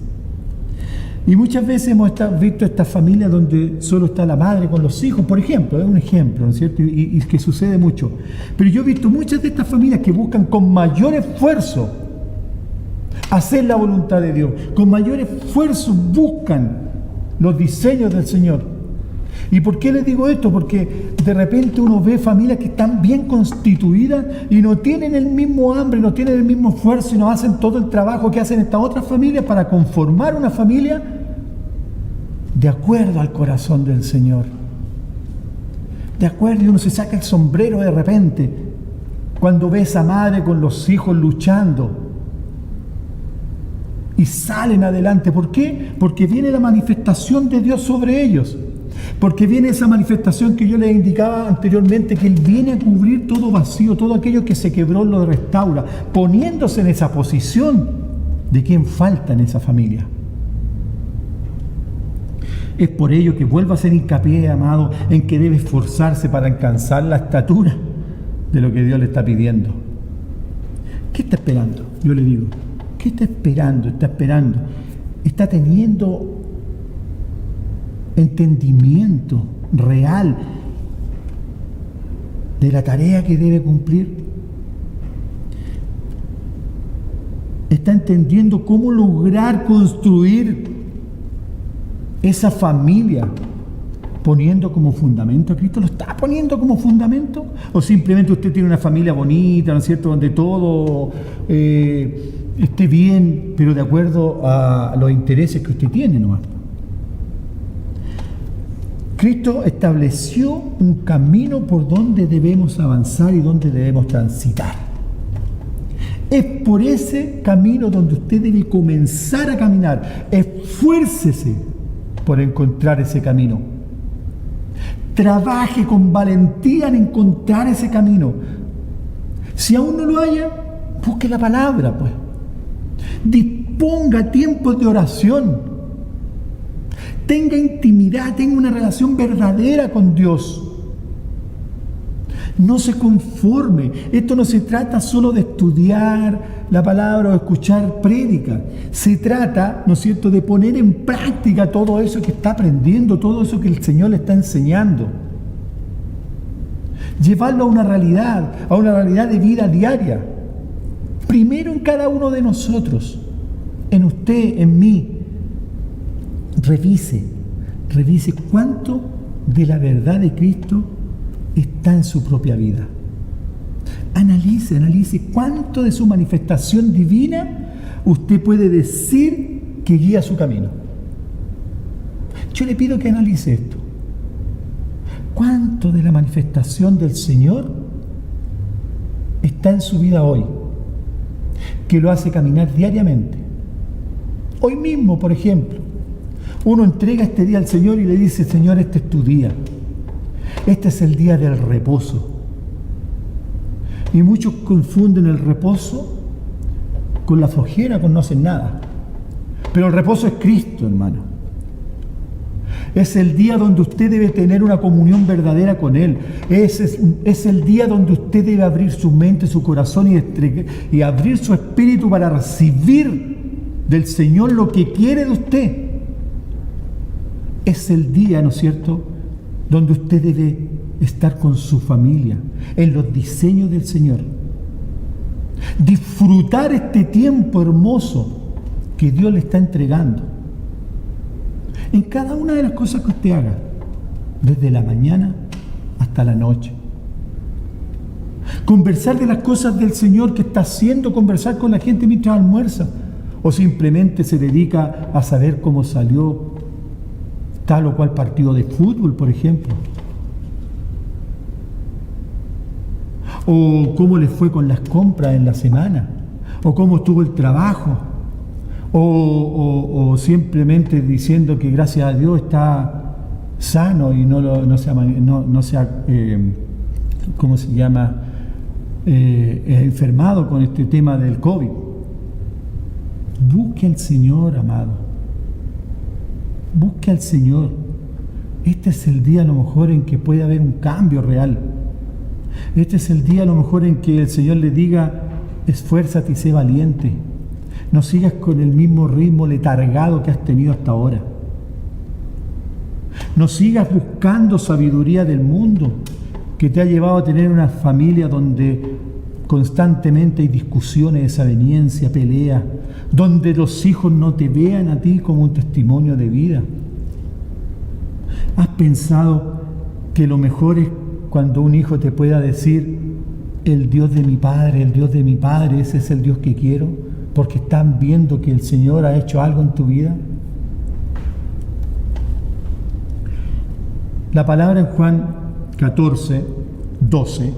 A: Y muchas veces hemos visto estas familias donde solo está la madre con los hijos, por ejemplo, es un ejemplo, ¿no es cierto? Y que sucede mucho. Pero yo he visto muchas de estas familias que buscan con mayor esfuerzo hacer la voluntad de Dios, con mayor esfuerzo buscan los diseños del Señor. ¿Y por qué les digo esto? Porque de repente uno ve familias que están bien constituidas y no tienen el mismo hambre, no tienen el mismo esfuerzo y no hacen todo el trabajo que hacen estas otras familias para conformar una familia de acuerdo al corazón del Señor. De acuerdo, y uno se saca el sombrero de repente cuando ve a esa madre con los hijos luchando y salen adelante. ¿Por qué? Porque viene la manifestación de Dios sobre ellos. Porque viene esa manifestación que yo les indicaba anteriormente, que Él viene a cubrir todo vacío, todo aquello que se quebró lo restaura, poniéndose en esa posición de quien falta en esa familia. Es por ello que vuelvo a hacer hincapié, amado, en que debe esforzarse para alcanzar la estatura de lo que Dios le está pidiendo. ¿Qué está esperando? Yo le digo, ¿qué está esperando? Está esperando. Está teniendo entendimiento real de la tarea que debe cumplir. Está entendiendo cómo lograr construir esa familia poniendo como fundamento a Cristo. ¿Lo está poniendo como fundamento? ¿O simplemente usted tiene una familia bonita, ¿no es cierto?, donde todo esté bien, pero de acuerdo a los intereses que usted tiene nomás? Cristo estableció un camino por donde debemos avanzar y donde debemos transitar. Es por ese camino donde usted debe comenzar a caminar. Esfuércese por encontrar ese camino. Trabaje con valentía en encontrar ese camino. Si aún no lo haya, busque la palabra, pues. Disponga tiempos de oración. Tenga intimidad, tenga una relación verdadera con Dios. No se conforme. Esto no se trata solo de estudiar la palabra o escuchar prédica. Se trata, ¿no es cierto?, de poner en práctica todo eso que está aprendiendo, todo eso que el Señor le está enseñando. Llevarlo a una realidad de vida diaria. Primero en cada uno de nosotros, en usted, en mí. Revise cuánto de la verdad de Cristo está en su propia vida. Analice cuánto de su manifestación divina usted puede decir que guía su camino. Yo le pido que analice esto. ¿Cuánto de la manifestación del Señor está en su vida hoy? Que lo hace caminar diariamente. Hoy mismo, por ejemplo, uno entrega este día al Señor y le dice: Señor, este es tu día. Este es el día del reposo. Y muchos confunden el reposo con la flojera, con no hacer nada. Pero el reposo es Cristo, hermano. Es el día donde usted debe tener una comunión verdadera con Él. Es el día donde usted debe abrir su mente, su corazón y abrir su espíritu para recibir del Señor lo que quiere de usted. Es el día, ¿no es cierto?, donde usted debe estar con su familia, en los diseños del Señor. Disfrutar este tiempo hermoso que Dios le está entregando. En cada una de las cosas que usted haga, desde la mañana hasta la noche. Conversar de las cosas del Señor que está haciendo, conversar con la gente mientras almuerza, o simplemente se dedica a saber cómo salió tal o cual partido de fútbol, por ejemplo. O cómo les fue con las compras en la semana, o cómo estuvo el trabajo, o simplemente diciendo que gracias a Dios está sano y no se ha ¿cómo se llama? Enfermado con este tema del COVID. Busque al Señor, amado. Busque al Señor. Este es el día a lo mejor en que puede haber un cambio real. Este es el día a lo mejor en que el Señor le diga: esfuérzate y sé valiente. No sigas con el mismo ritmo letargado que has tenido hasta ahora. No sigas buscando sabiduría del mundo que te ha llevado a tener una familia donde constantemente hay discusiones, desaveniencia, pelea, donde los hijos no te vean a ti como un testimonio de vida. ¿Has pensado que lo mejor es cuando un hijo te pueda decir: el Dios de mi padre, ese es el Dios que quiero? Porque están viendo que el Señor ha hecho algo en tu vida. La palabra en Juan 14, 12,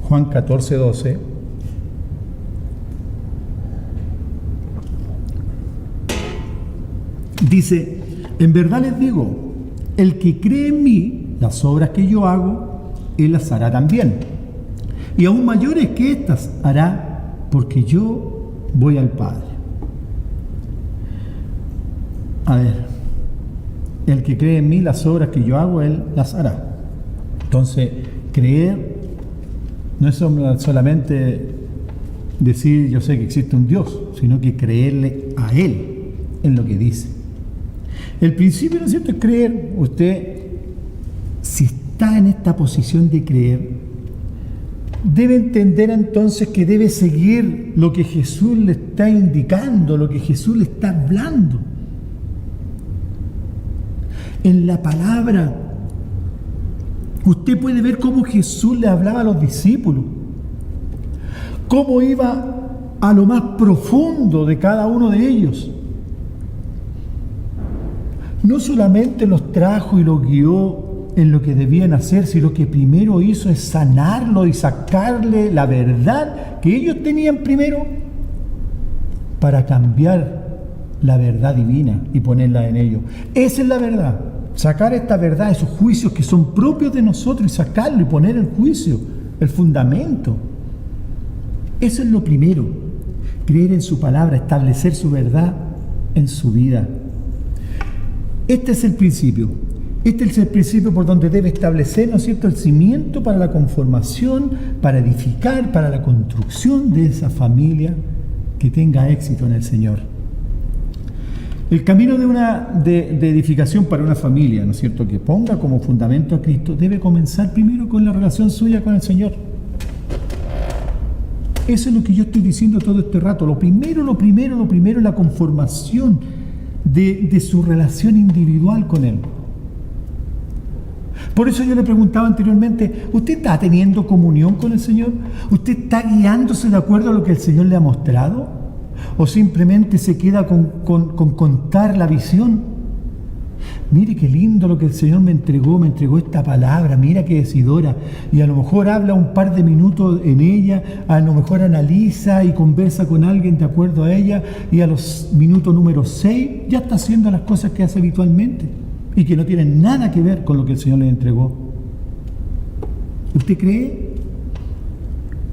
A: Juan 14, 12, dice: en verdad les digo, el que cree en mí, las obras que yo hago, él las hará también. Y aún mayores que estas hará, porque yo voy al Padre. A ver, el que cree en mí, las obras que yo hago, él las hará. Entonces, creer no es solamente decir yo sé que existe un Dios, sino que creerle a Él en lo que dice. El principio, ¿no es cierto?, es creer. Usted, si está en esta posición de creer, debe entender entonces que debe seguir lo que Jesús le está indicando, lo que Jesús le está hablando. En la palabra, usted puede ver cómo Jesús le hablaba a los discípulos, cómo iba a lo más profundo de cada uno de ellos. No solamente los trajo y los guió en lo que debían hacer, si lo que primero hizo es sanarlo y sacarle la verdad que ellos tenían primero para cambiar la verdad divina y ponerla en ellos. Esa es la verdad. Sacar esta verdad, esos juicios que son propios de nosotros y sacarlo y poner el juicio, el fundamento. Eso es lo primero. Creer en su palabra, establecer su verdad en su vida. Este es el principio. Este es el principio por donde debe establecer, ¿no es cierto?, el cimiento para la conformación, para edificar, para la construcción de esa familia que tenga éxito en el Señor. El camino de edificación para una familia, ¿no es cierto?, que ponga como fundamento a Cristo, debe comenzar primero con la relación suya con el Señor. Eso es lo que yo estoy diciendo todo este rato. Lo primero es la conformación de su relación individual con Él. Por eso yo le preguntaba anteriormente, ¿usted está teniendo comunión con el Señor? ¿Usted está guiándose de acuerdo a lo que el Señor le ha mostrado? ¿O simplemente se queda con contar la visión? Mire qué lindo lo que el Señor me entregó esta palabra, mira qué decidora. Y a lo mejor habla un par de minutos en ella, a lo mejor analiza y conversa con alguien de acuerdo a ella, y a los minutos número 6 ya está haciendo las cosas que hace habitualmente y que no tienen nada que ver con lo que el Señor le entregó. ¿Usted cree?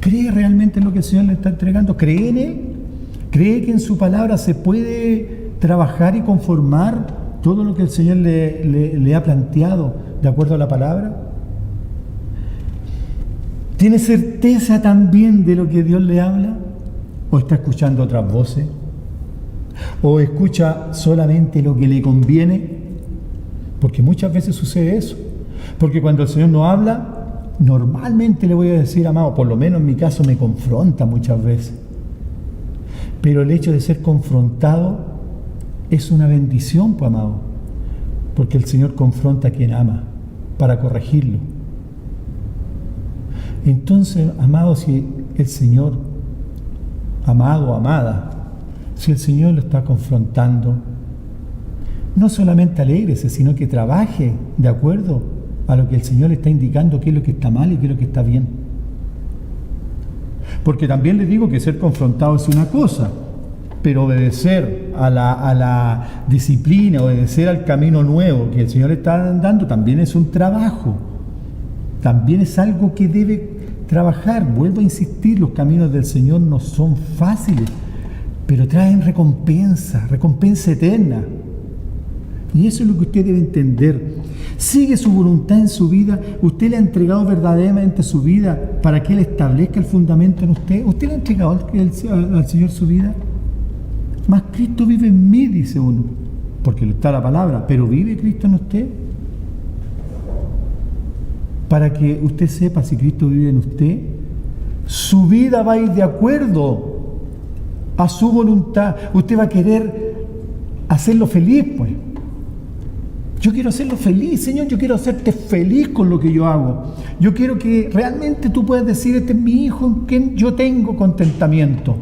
A: ¿Cree realmente en lo que el Señor le está entregando? ¿Cree en Él? ¿Cree que en su palabra se puede trabajar y conformar todo lo que el Señor le ha planteado de acuerdo a la palabra? ¿Tiene certeza también de lo que Dios le habla? ¿O está escuchando otras voces? ¿O escucha solamente lo que le conviene? Porque muchas veces sucede eso. Porque cuando el Señor no habla, normalmente le voy a decir, amado, por lo menos en mi caso me confronta muchas veces. Pero el hecho de ser confrontado es una bendición, pues, amado, porque el Señor confronta a quien ama para corregirlo. Entonces, amado, si el Señor, amado o amada, si el Señor lo está confrontando, no solamente alégrese, sino que trabaje de acuerdo a lo que el Señor le está indicando, qué es lo que está mal y qué es lo que está bien. Porque también les digo que ser confrontado es una cosa, pero obedecer a la disciplina, obedecer al camino nuevo que el Señor le está dando, también es un trabajo. También es algo que debe trabajar. Vuelvo a insistir, los caminos del Señor no son fáciles, pero traen recompensa eterna. Y eso es lo que usted debe entender. Sigue su voluntad en su vida. Usted le ha entregado verdaderamente su vida para que Él establezca el fundamento en usted. ¿Usted le ha entregado al Señor su vida? Mas Cristo vive en mí, dice uno, porque está la palabra, pero ¿vive Cristo en usted? Para que usted sepa si Cristo vive en usted, su vida va a ir de acuerdo a su voluntad. Usted va a querer hacerlo feliz, pues. Yo quiero hacerlo feliz, Señor, yo quiero hacerte feliz con lo que yo hago. Yo quiero que realmente tú puedas decir, este es mi hijo en quien yo tengo contentamiento.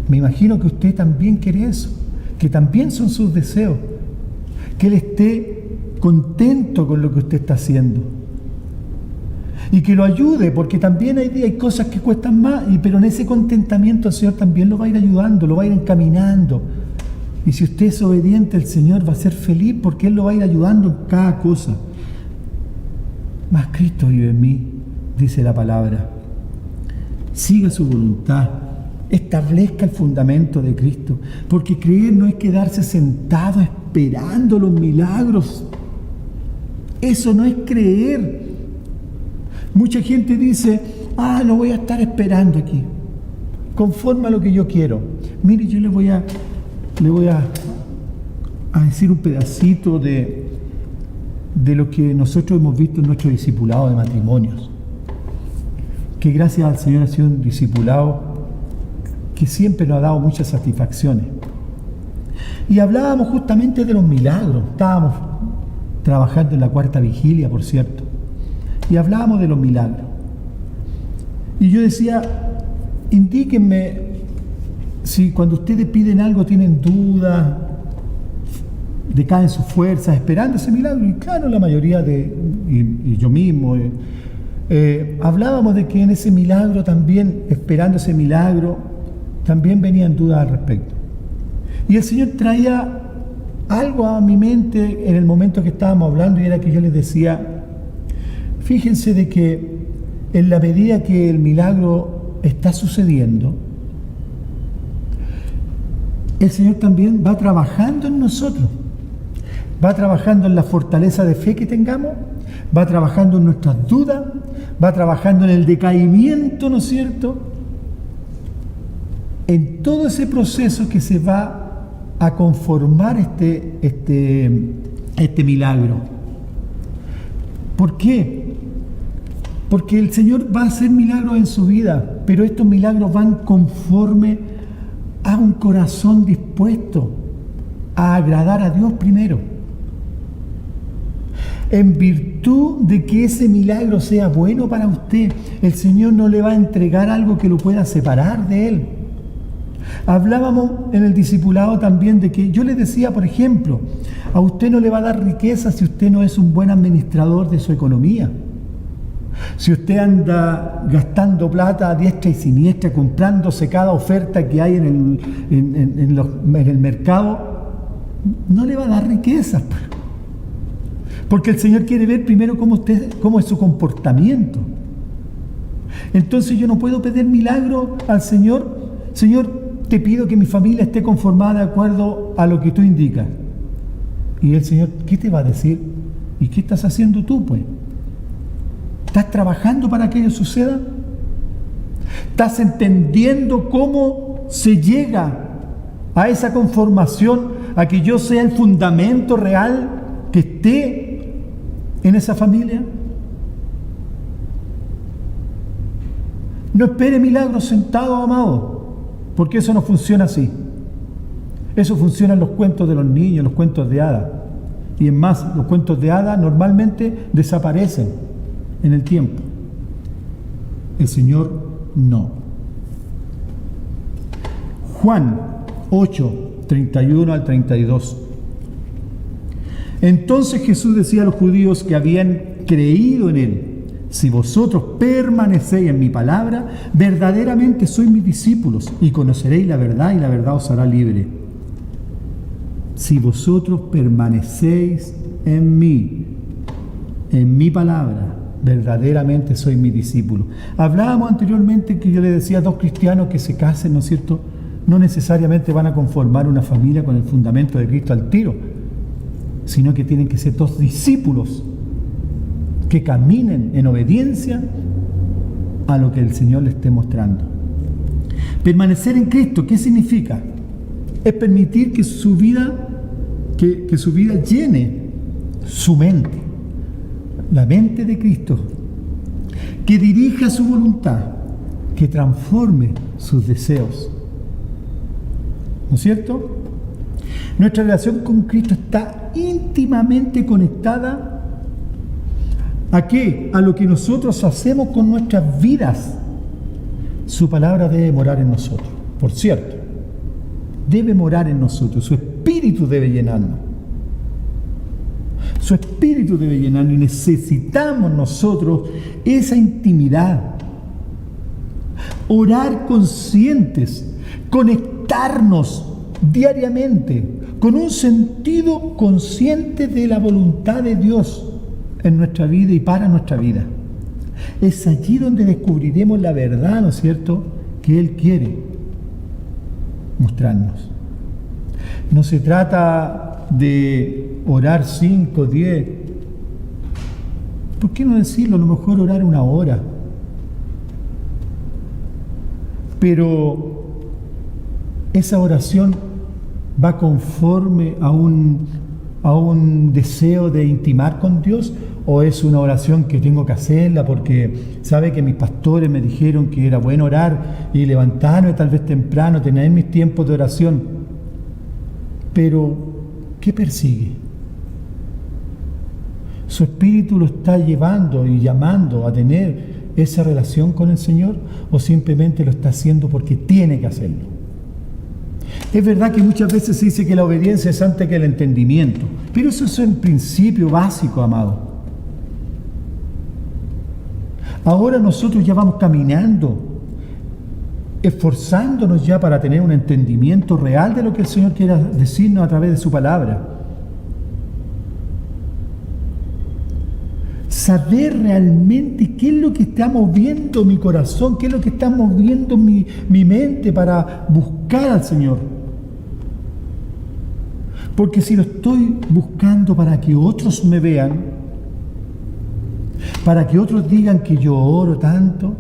A: Me imagino que usted también quiere eso, que también son sus deseos, que Él esté contento con lo que usted está haciendo y que lo ayude, porque también hay cosas que cuestan más, pero en ese contentamiento el Señor también lo va a ir ayudando, lo va a ir encaminando. Y si usted es obediente, el Señor va a ser feliz porque Él lo va a ir ayudando en cada cosa. Mas Cristo vive en mí, dice la palabra. Siga su voluntad, establezca el fundamento de Cristo, porque creer no es quedarse sentado esperando los milagros. Eso no es creer. Mucha gente dice, lo voy a estar esperando aquí, conforme a lo que yo quiero. Mire, yo le voy a decir un pedacito de lo que nosotros hemos visto en nuestro discipulado de matrimonios, que gracias al Señor ha sido un discipulado que siempre nos ha dado muchas satisfacciones. Y hablábamos justamente de los milagros. Estábamos trabajando en la cuarta vigilia, por cierto, y hablábamos de los milagros. Y yo decía, indíquenme si cuando ustedes piden algo tienen dudas, decaen sus fuerzas esperando ese milagro. Y claro, la mayoría y yo mismo, hablábamos de que en ese milagro también, esperando ese milagro, también venían dudas al respecto. Y el Señor traía algo a mi mente en el momento que estábamos hablando, y era que yo les decía, fíjense de que en la medida que el milagro está sucediendo, el Señor también va trabajando en nosotros, va trabajando en la fortaleza de fe que tengamos, va trabajando en nuestras dudas, va trabajando en el decaimiento, ¿no es cierto?, en todo ese proceso que se va a conformar este milagro. ¿Por qué? Porque el Señor va a hacer milagros en su vida, pero estos milagros van conforme a un corazón dispuesto a agradar a Dios primero. En virtud de que ese milagro sea bueno para usted, el Señor no le va a entregar algo que lo pueda separar de Él. Hablábamos en el discipulado también de que yo le decía, por ejemplo, a usted no le va a dar riqueza si usted no es un buen administrador de su economía. Si usted anda gastando plata a diestra y siniestra, comprándose cada oferta que hay en el mercado, no le va a dar riqueza. Porque el Señor quiere ver primero cómo es su comportamiento. Entonces yo no puedo pedir milagro al Señor. Señor, te pido que mi familia esté conformada de acuerdo a lo que tú indicas. Y el Señor, ¿qué te va a decir? ¿Y qué estás haciendo tú, pues? ¿Estás trabajando para que ello suceda? ¿Estás entendiendo cómo se llega a esa conformación, a que yo sea el fundamento real que esté en esa familia? No espere milagros sentado, amado, porque eso no funciona así. Eso funciona en los cuentos de los niños, los cuentos de hadas. Y es más, los cuentos de hadas normalmente desaparecen en el tiempo. El Señor no. Juan 8, 31 al 32. Entonces Jesús decía a los judíos que habían creído en Él: si vosotros permanecéis en mi palabra, verdaderamente sois mis discípulos, y conoceréis la verdad, y la verdad os hará libre. Si vosotros permanecéis en mi palabra, verdaderamente sois mis discípulos. Hablábamos anteriormente que yo le decía a dos cristianos que se casen, ¿no es cierto?, no necesariamente van a conformar una familia con el fundamento de Cristo al tiro, sino que tienen que ser dos discípulos que caminen en obediencia a lo que el Señor les esté mostrando. Permanecer en Cristo, ¿qué significa? Es permitir que su vida llene su mente, la mente de Cristo, que dirija su voluntad, que transforme sus deseos. ¿No es cierto? Nuestra relación con Cristo está íntimamente conectada ¿a qué? A lo que nosotros hacemos con nuestras vidas. Su palabra debe morar en nosotros. Por cierto, debe morar en nosotros. Su espíritu debe llenarnos. Su espíritu debe llenarnos, y necesitamos nosotros esa intimidad. Orar conscientes, conectarnos diariamente con un sentido consciente de la voluntad de Dios en nuestra vida y para nuestra vida. Es allí donde descubriremos la verdad, ¿no es cierto?, que Él quiere mostrarnos. No se trata de orar 5, 10. ¿Por qué no decirlo? A lo mejor orar 1 hora. Pero esa oración va conforme a un deseo de intimar con Dios, o es una oración que tengo que hacerla porque sabe que mis pastores me dijeron que era bueno orar y levantarme tal vez temprano, tener mis tiempos de oración. Pero, ¿qué persigue? ¿Su espíritu lo está llevando y llamando a tener esa relación con el Señor, o simplemente lo está haciendo porque tiene que hacerlo? Es verdad que muchas veces se dice que la obediencia es antes que el entendimiento, pero eso es un principio básico, amado. Ahora nosotros ya vamos caminando, esforzándonos ya para tener un entendimiento real de lo que el Señor quiera decirnos a través de su palabra. Saber realmente qué es lo que está moviendo mi corazón, qué es lo que está moviendo mi mente para buscar al Señor. Porque si lo estoy buscando para que otros me vean, para que otros digan que yo oro tanto,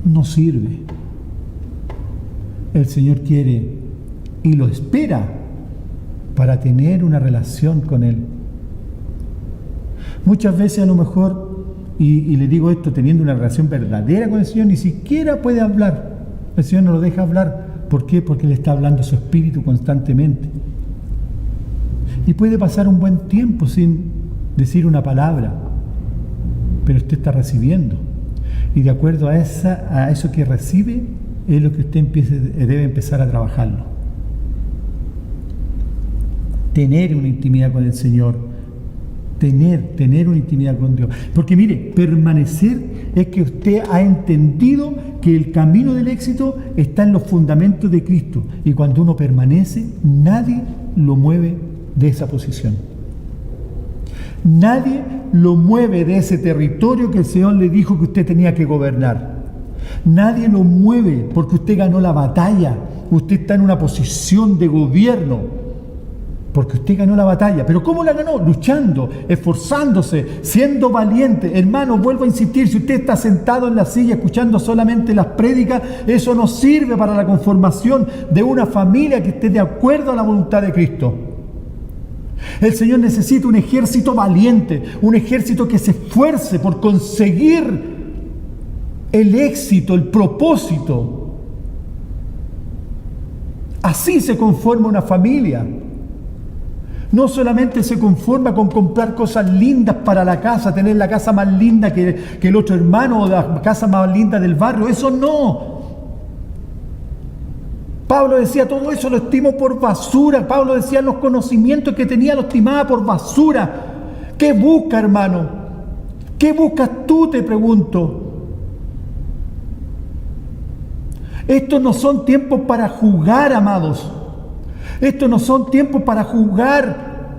A: no sirve. El Señor quiere y lo espera para tener una relación con Él. Muchas veces a lo mejor, y le digo esto teniendo una relación verdadera con el Señor, ni siquiera puede hablar. El Señor no lo deja hablar. ¿Por qué? Porque Él está hablando a su espíritu constantemente. Y puede pasar un buen tiempo sin decir una palabra, pero usted está recibiendo. Y de acuerdo a eso que recibe, es lo que usted debe empezar a trabajarlo. Tener una intimidad con el Señor. Tener una intimidad con Dios. Porque mire, permanecer es que usted ha entendido que el camino del éxito está en los fundamentos de Cristo. Y cuando uno permanece, nadie lo mueve de esa posición. Nadie lo mueve de ese territorio que el Señor le dijo que usted tenía que gobernar. Nadie lo mueve porque usted ganó la batalla. Usted está en una posición de gobierno. Porque usted ganó la batalla. ¿Pero cómo la ganó? Luchando, esforzándose, siendo valiente. Hermano, vuelvo a insistir, si usted está sentado en la silla escuchando solamente las prédicas, eso no sirve para la conformación de una familia que esté de acuerdo a la voluntad de Cristo. El Señor necesita un ejército valiente, un ejército que se esfuerce por conseguir el éxito, el propósito. Así se conforma una familia. No solamente se conforma con comprar cosas lindas para la casa, tener la casa más linda que el otro hermano o la casa más linda del barrio. Eso no. Pablo decía, todo eso lo estimo por basura. Pablo decía, los conocimientos que tenía los estimaba por basura. ¿Qué busca, hermano? ¿Qué buscas tú, te pregunto? Estos no son tiempos para jugar, amados. Estos no son tiempos para jugar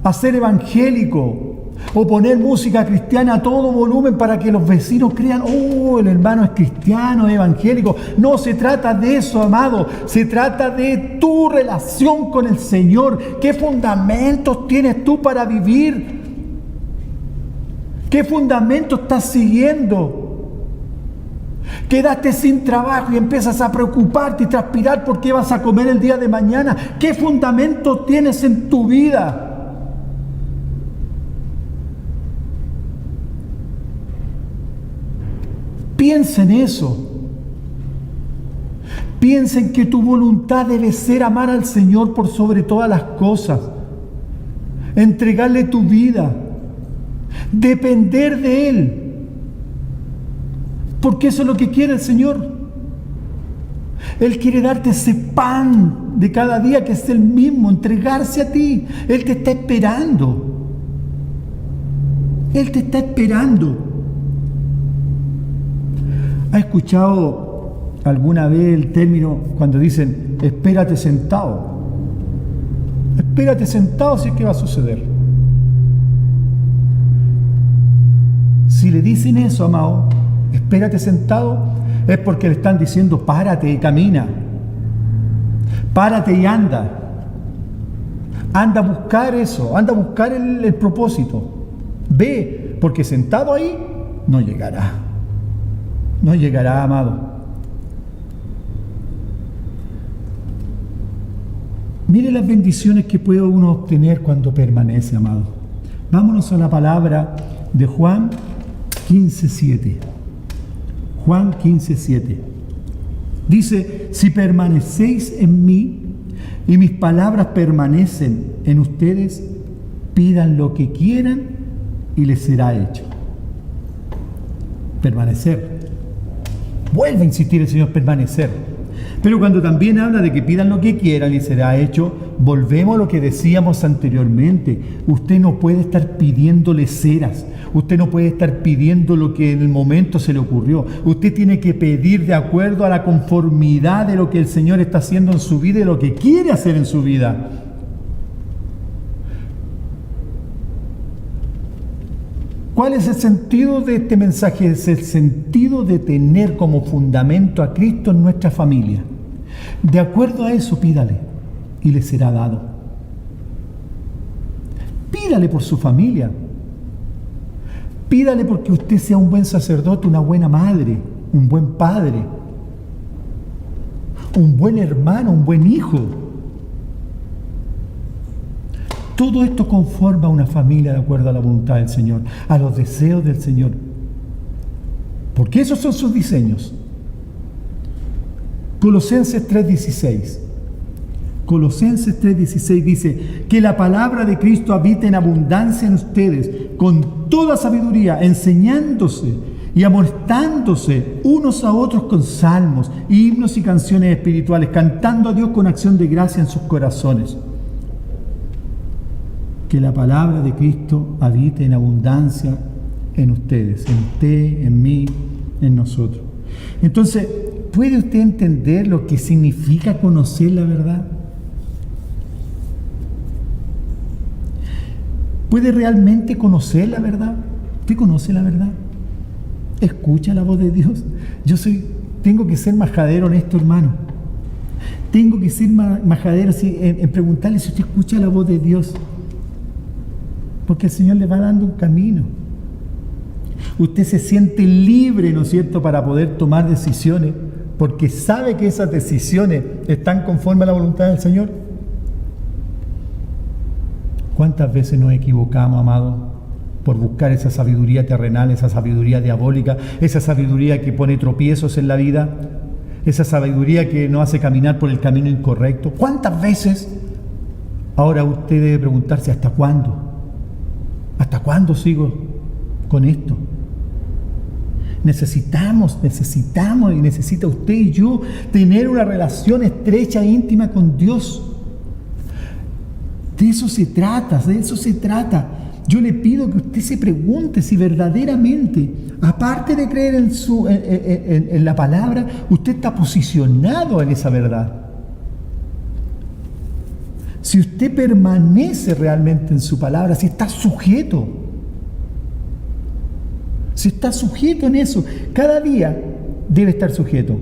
A: a ser evangélico o poner música cristiana a todo volumen para que los vecinos crean, oh, el hermano es cristiano, es evangélico. No se trata de eso, amado. Se trata de tu relación con el Señor. ¿Qué fundamentos tienes tú para vivir? ¿Qué fundamentos estás siguiendo? Quedaste sin trabajo y empiezas a preocuparte y transpirar por qué vas a comer el día de mañana. ¿Qué fundamento tienes en tu vida? Piensa en eso. Piensa en que tu voluntad debe ser amar al Señor por sobre todas las cosas. Entregarle tu vida. Depender de Él. Porque eso es lo que quiere el Señor. Él quiere darte ese pan de cada día que es el mismo, entregarse a ti. Él te está esperando. Él te está esperando. ¿Ha escuchado alguna vez el término cuando dicen, espérate sentado? Espérate sentado si es que va a suceder. Si le dicen eso, amado, espérate sentado, es porque le están diciendo párate y camina, párate y anda, anda a buscar eso, anda a buscar el propósito, ve, porque sentado ahí no llegará, amado. Mire las bendiciones que puede uno obtener cuando permanece, amado. Vámonos a la palabra de Juan 15:7. Juan 15:7. Dice, si permanecéis en mí y mis palabras permanecen en ustedes, pidan lo que quieran y les será hecho. Permanecer. Vuelve a insistir el Señor, permanecer. Pero cuando también habla de que pidan lo que quieran y será hecho, volvemos a lo que decíamos anteriormente. Usted no puede estar pidiéndole ceras. Usted no puede estar pidiendo lo que en el momento se le ocurrió. Usted tiene que pedir de acuerdo a la conformidad de lo que el Señor está haciendo en su vida y lo que quiere hacer en su vida. ¿Cuál es el sentido de este mensaje? Es el sentido de tener como fundamento a Cristo en nuestra familia. De acuerdo a eso, pídale y le será dado. Pídale por su familia. Pídale porque usted sea un buen sacerdote, una buena madre, un buen padre, un buen hermano, un buen hijo. Todo esto conforma una familia de acuerdo a la voluntad del Señor, a los deseos del Señor. Porque esos son sus diseños. Colosenses 3:16. Colosenses 3:16 dice que la palabra de Cristo habite en abundancia en ustedes, con toda sabiduría, enseñándose y amonestándose unos a otros con salmos, himnos y canciones espirituales, cantando a Dios con acción de gracia en sus corazones. Que la palabra de Cristo habite en abundancia en ustedes, en usted, en mí, en nosotros. Entonces, ¿puede usted entender lo que significa conocer la verdad? ¿Puede realmente conocer la verdad? ¿Usted conoce la verdad? ¿Escucha la voz de Dios? Tengo que ser majadero en esto, hermano. Tengo que ser majadero en preguntarle si usted escucha la voz de Dios. Porque el Señor le va dando un camino. Usted se siente libre, ¿no es cierto?, para poder tomar decisiones, porque sabe que esas decisiones están conforme a la voluntad del Señor. ¿Cuántas veces nos equivocamos, amados, por buscar esa sabiduría terrenal, esa sabiduría diabólica, esa sabiduría que pone tropiezos en la vida, esa sabiduría que nos hace caminar por el camino incorrecto? ¿Cuántas veces? Ahora usted debe preguntarse, ¿hasta cuándo? ¿Hasta cuándo sigo con esto? Necesitamos y necesita usted y yo tener una relación estrecha e íntima con Dios. De eso se trata. Yo le pido que usted se pregunte si verdaderamente, aparte de creer en la palabra, usted está posicionado en esa verdad. Si usted permanece realmente en su palabra, si está sujeto en eso, cada día debe estar sujeto.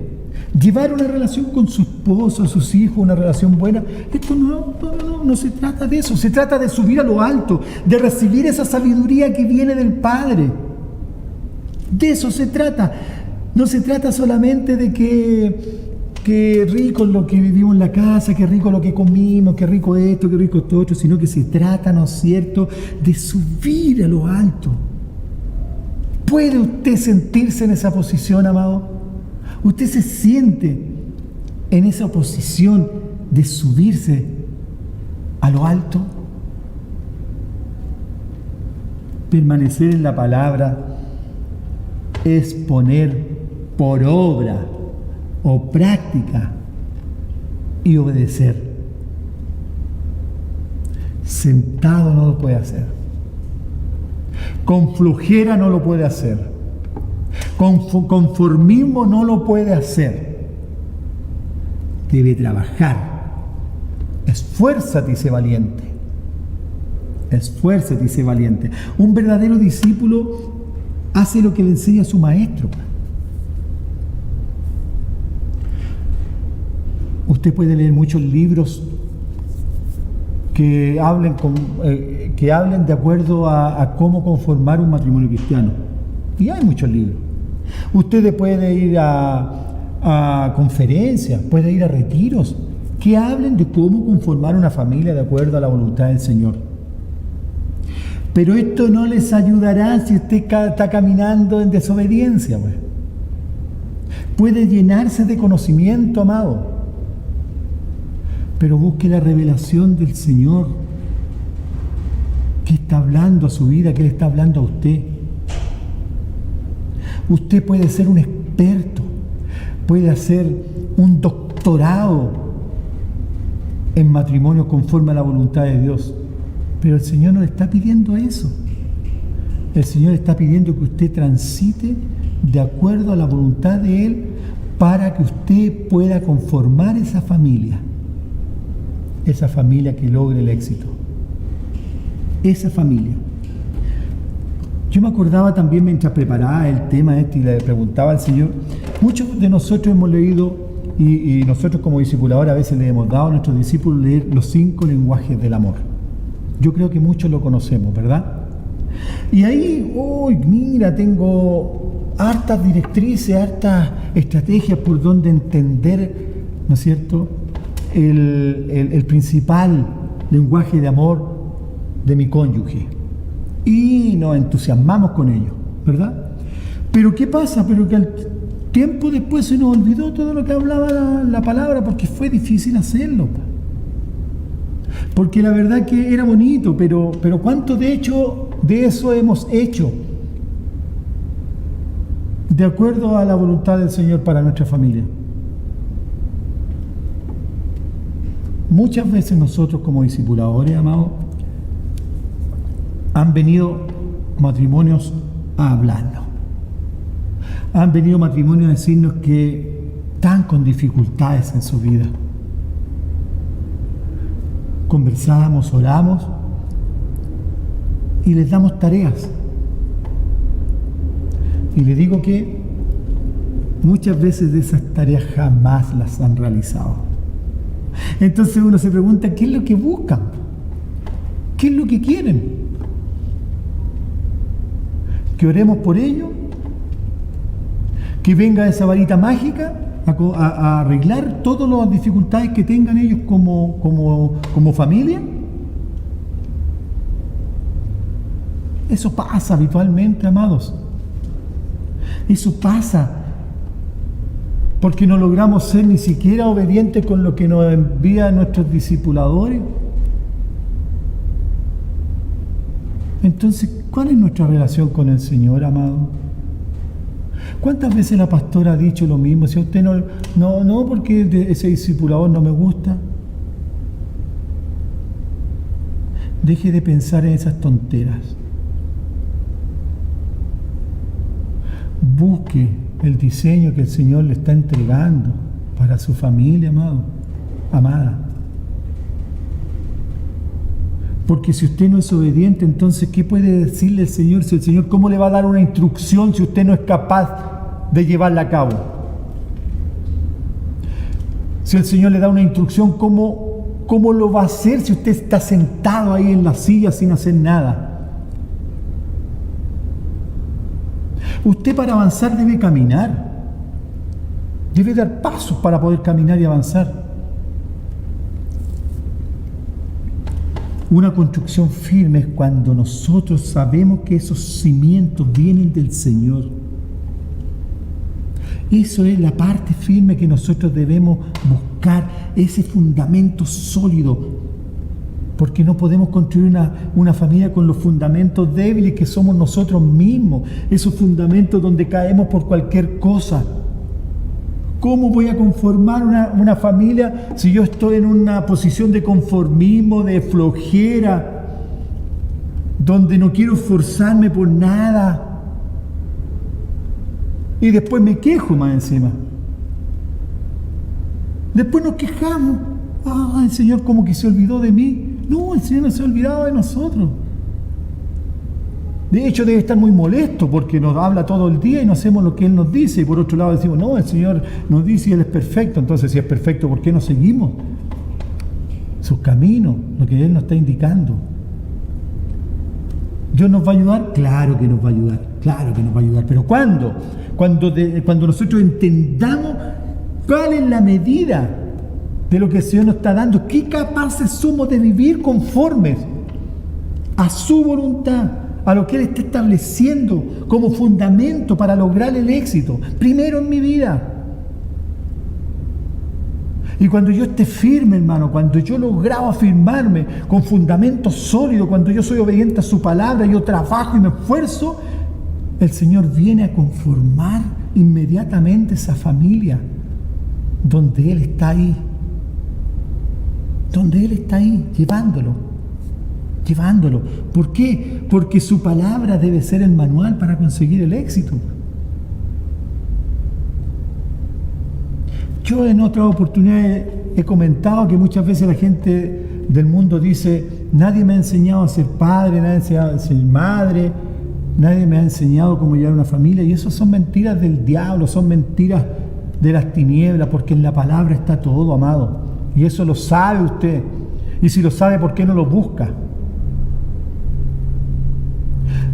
A: Llevar una relación con su esposo, sus hijos, una relación buena, esto no se trata de eso, se trata de subir a lo alto, de recibir esa sabiduría que viene del Padre. De eso se trata. No se trata solamente de que rico lo que vivimos en la casa, qué rico lo que comimos, qué rico esto, qué rico esto otro, sino que se trata, ¿no es cierto?, de subir a lo alto. ¿Puede usted sentirse en esa posición, amado? ¿Usted se siente en esa posición de subirse a lo alto? Permanecer en la palabra es poner por obra o práctica y obedecer. Sentado no lo puede hacer. Con flojera no lo puede hacer. Con conformismo no lo puede hacer. Debe trabajar. Esfuérzate y sé valiente. Esfuérzate y sé valiente. Un verdadero discípulo hace lo que le enseña a su maestro. Usted puede leer muchos libros que hablen de acuerdo a cómo conformar un matrimonio cristiano. Y hay muchos libros. Usted puede ir a conferencias, puede ir a retiros que hablen de cómo conformar una familia de acuerdo a la voluntad del Señor. Pero esto no les ayudará si usted está caminando en desobediencia. Puede llenarse de conocimiento, amado, pero busque la revelación del Señor, que está hablando a su vida, que le está hablando a usted. Usted puede ser un experto, puede ser un doctor doctorado en matrimonio conforme a la voluntad de Dios. Pero el Señor no le está pidiendo eso. El Señor está pidiendo que usted transite de acuerdo a la voluntad de Él para que usted pueda conformar esa familia que logre el éxito. Esa familia. Yo me acordaba también mientras preparaba el tema y le preguntaba al Señor, muchos de nosotros hemos leído, y nosotros como discipuladores a veces le hemos dado a nuestros discípulos leer los 5 lenguajes del amor. Yo creo que muchos lo conocemos, ¿verdad? Y ahí, mira, tengo hartas directrices, hartas estrategias por donde entender, ¿no es cierto?, el principal lenguaje de amor de mi cónyuge. Y nos entusiasmamos con ello, ¿verdad? Pero ¿qué pasa? Pero que al tiempo después se nos olvidó todo lo que hablaba la palabra, porque fue difícil hacerlo. Porque la verdad que era bonito, pero ¿cuánto de eso hemos hecho de acuerdo a la voluntad del Señor para nuestra familia? Muchas veces nosotros como discipuladores, amados, han venido matrimonios a hablarnos. Han venido matrimonios a decirnos que están con dificultades en su vida. Conversamos, oramos y les damos tareas. Y les digo que muchas veces de esas tareas jamás las han realizado. Entonces uno se pregunta, ¿qué es lo que buscan? ¿Qué es lo que quieren? ¿Que oremos por ellos? ¿Que venga esa varita mágica a arreglar todas las dificultades que tengan ellos como familia? Eso pasa habitualmente, amados. Eso pasa porque no logramos ser ni siquiera obedientes con lo que nos envían nuestros discipuladores. Entonces, ¿cuál es nuestra relación con el Señor, amado? ¿Cuántas veces la pastora ha dicho lo mismo? Si a usted no, porque ese discipulador no me gusta. Deje de pensar en esas tonteras. Busque el diseño que el Señor le está entregando para su familia, amada. Porque si usted no es obediente, entonces, ¿qué puede decirle el Señor? Si el Señor, ¿cómo le va a dar una instrucción si usted no es capaz de llevarla a cabo? Si el Señor le da una instrucción, ¿cómo lo va a hacer si usted está sentado ahí en la silla sin hacer nada? Usted para avanzar debe caminar. Debe dar pasos para poder caminar y avanzar. Una construcción firme es cuando nosotros sabemos que esos cimientos vienen del Señor. Eso es la parte firme que nosotros debemos buscar, ese fundamento sólido. Porque no podemos construir una familia con los fundamentos débiles que somos nosotros mismos. Esos fundamentos donde caemos por cualquier cosa. ¿Cómo voy a conformar una familia si yo estoy en una posición de conformismo, de flojera, donde no quiero esforzarme por nada? Y después me quejo más encima. Después nos quejamos. El Señor como que se olvidó de mí. No, el Señor no se ha olvidado de nosotros. De hecho, debe estar muy molesto porque nos habla todo el día y no hacemos lo que Él nos dice. Y por otro lado decimos, no, el Señor nos dice y Él es perfecto. Entonces, si es perfecto, ¿por qué no seguimos sus caminos, lo que Él nos está indicando? ¿Dios nos va a ayudar? Claro que nos va a ayudar. Claro que nos va a ayudar. ¿Pero cuándo? Cuando nosotros entendamos cuál es la medida de lo que el Señor nos está dando, qué capaces somos de vivir conformes a su voluntad, a lo que Él está estableciendo como fundamento para lograr el éxito, primero en mi vida. Y cuando yo esté firme, hermano, cuando yo he logrado afirmarme con fundamento sólido, cuando yo soy obediente a su palabra, yo trabajo y me esfuerzo, el Señor viene a conformar inmediatamente esa familia. donde Él está ahí. Donde Él está ahí, llevándolo. ¿Por qué? Porque su palabra debe ser el manual para conseguir el éxito. Yo en otras oportunidades he comentado que muchas veces la gente del mundo dice: nadie me ha enseñado a ser padre, nadie me ha enseñado a ser madre, nadie me ha enseñado cómo llevar una familia. Y eso son mentiras del diablo, son mentiras de las tinieblas, porque en la palabra está todo, amado. Y eso lo sabe usted. Y si lo sabe, ¿por qué no lo busca?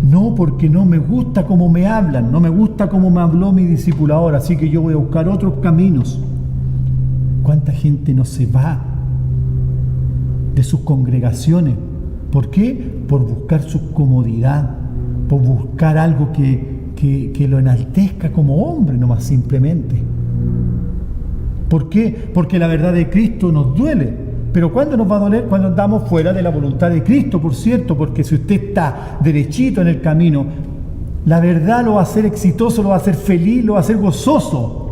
A: No, porque no me gusta cómo me hablan, no me gusta cómo me habló mi discipulador, así que yo voy a buscar otros caminos. ¿Cuánta gente no se va de sus congregaciones? ¿Por qué? Por buscar su comodidad, por buscar algo que lo enaltezca como hombre, nomás simplemente. ¿Por qué? Porque la verdad de Cristo nos duele. Pero ¿cuándo nos va a doler? Cuando andamos fuera de la voluntad de Cristo, por cierto, porque si usted está derechito en el camino, la verdad lo va a hacer exitoso, lo va a hacer feliz, lo va a hacer gozoso.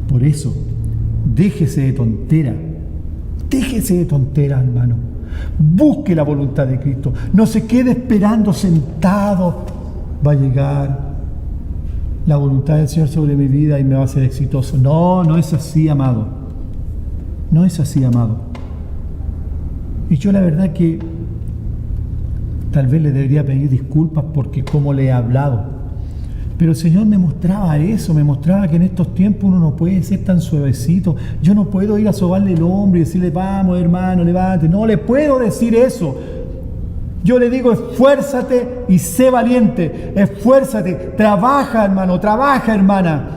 A: Por eso, déjese de tontera, hermano. Busque la voluntad de Cristo. No se quede esperando sentado. Va a llegar la voluntad del Señor sobre mi vida y me va a hacer exitoso. No es así, amado. No es así, amado. Y yo la verdad que tal vez le debería pedir disculpas porque cómo le he hablado. Pero el Señor me mostraba eso, me mostraba que en estos tiempos uno no puede ser tan suavecito. Yo no puedo ir a sobarle el hombro y decirle: vamos, hermano, levante. No le puedo decir eso. Yo le digo: esfuérzate y sé valiente. Esfuérzate, trabaja, hermano, trabaja, hermana.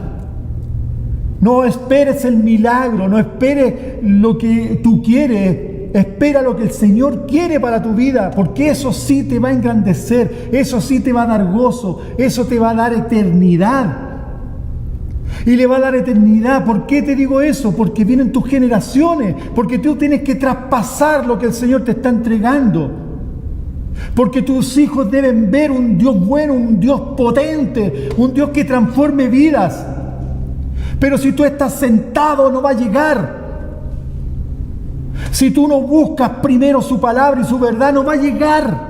A: No esperes el milagro, no esperes lo que tú quieres. Espera lo que el Señor quiere para tu vida, porque eso sí te va a engrandecer, eso sí te va a dar gozo, eso te va a dar eternidad. Y le va a dar eternidad. ¿Por qué te digo eso? Porque vienen tus generaciones, porque tú tienes que traspasar lo que el Señor te está entregando. Porque tus hijos deben ver un Dios bueno, un Dios potente, un Dios que transforme vidas. Pero si tú estás sentado, no va a llegar. Si tú no buscas primero su palabra y su verdad, no va a llegar.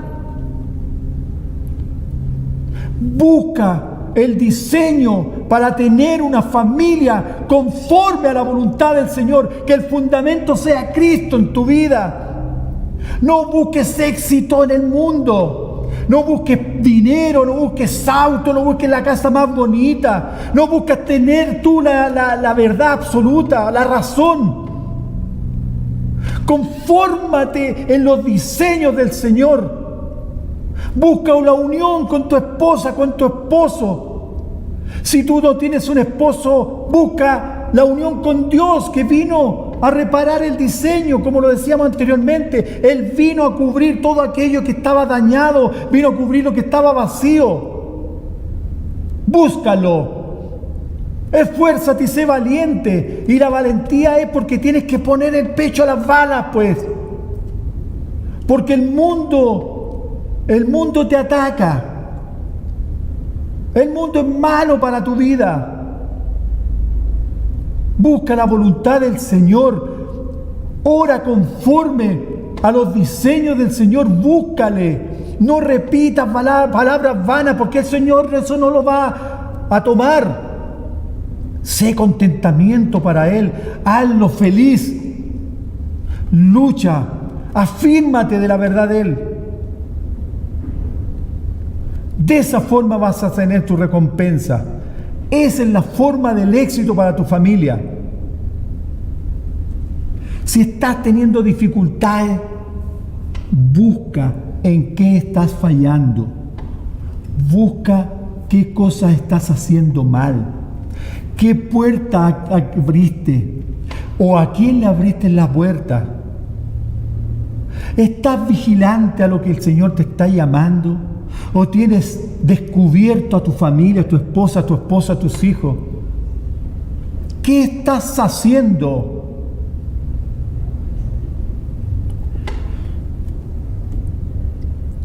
A: Busca el diseño para tener una familia conforme a la voluntad del Señor, que el fundamento sea Cristo en tu vida. No busques éxito en el mundo, no busques dinero, no busques auto, no busques la casa más bonita, no busques tener tú la verdad absoluta, la razón. Confórmate en los diseños del Señor. Busca una unión con tu esposa, con tu esposo. Si tú no tienes un esposo, busca la unión con Dios, que vino a reparar el diseño, como lo decíamos anteriormente. Él vino a cubrir todo aquello que estaba dañado, vino a cubrir lo que estaba vacío. Búscalo. Esfuérzate y sé valiente. Y la valentía es porque tienes que poner el pecho a las balas, pues. Porque el mundo te ataca. El mundo es malo para tu vida. Busca la voluntad del Señor. Ora conforme a los diseños del Señor. Búscale. No repitas palabras vanas, porque el Señor eso no lo va a tomar. Sé contentamiento para Él. Hazlo feliz. Lucha. Afírmate de la verdad de Él. De esa forma vas a tener tu recompensa. Esa es la forma del éxito para tu familia. Si estás teniendo dificultades, busca en qué estás fallando. Busca qué cosas estás haciendo mal. ¿Qué puerta abriste? ¿O a quién le abriste la puerta? ¿Estás vigilante a lo que el Señor te está llamando? ¿O tienes descubierto a tu familia, a tu esposa, a tus hijos? ¿Qué estás haciendo?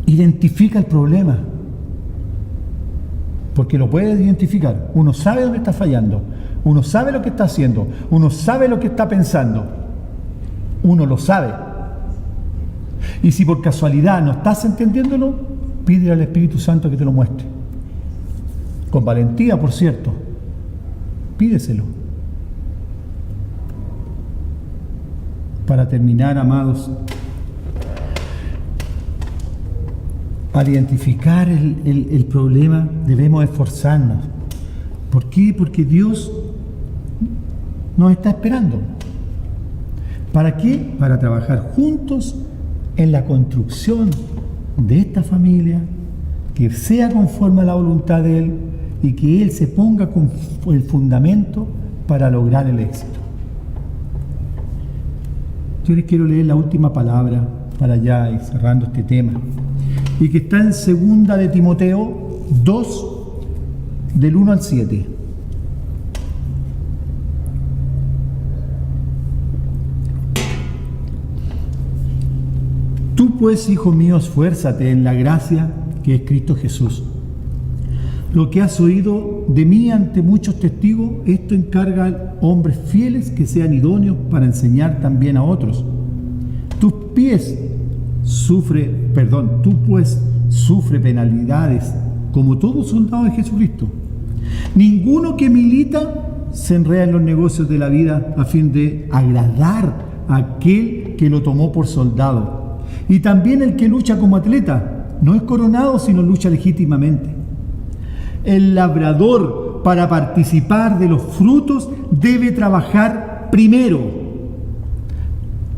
A: Identifica el problema. porque lo puedes identificar. Uno sabe dónde está fallando, uno sabe lo que está haciendo, uno sabe lo que está pensando, uno lo sabe. Y si por casualidad no estás entendiéndolo, pídele al Espíritu Santo que te lo muestre. Con valentía, por cierto. Pídeselo. Para terminar, amados, al identificar el problema debemos esforzarnos. ¿Por qué? Porque Dios nos está esperando. ¿Para qué? Para trabajar juntos en la construcción de esta familia, que sea conforme a la voluntad de Él y que Él se ponga con el fundamento para lograr el éxito. Yo les quiero leer la última palabra para ya ir cerrando este tema, y que está en 2 de Timoteo 2, del 1 al 7. Tú pues, hijo mío, esfuérzate en la gracia que es Cristo Jesús. Lo que has oído de mí ante muchos testigos, esto encarga a hombres fieles que sean idóneos para enseñar también a otros. Tú pues sufre penalidades como todo soldado de Jesucristo. Ninguno que milita se enreda en los negocios de la vida a fin de agradar a aquel que lo tomó por soldado. Y también el que lucha como atleta no es coronado, sino lucha legítimamente. El labrador, para participar de los frutos, debe trabajar primero.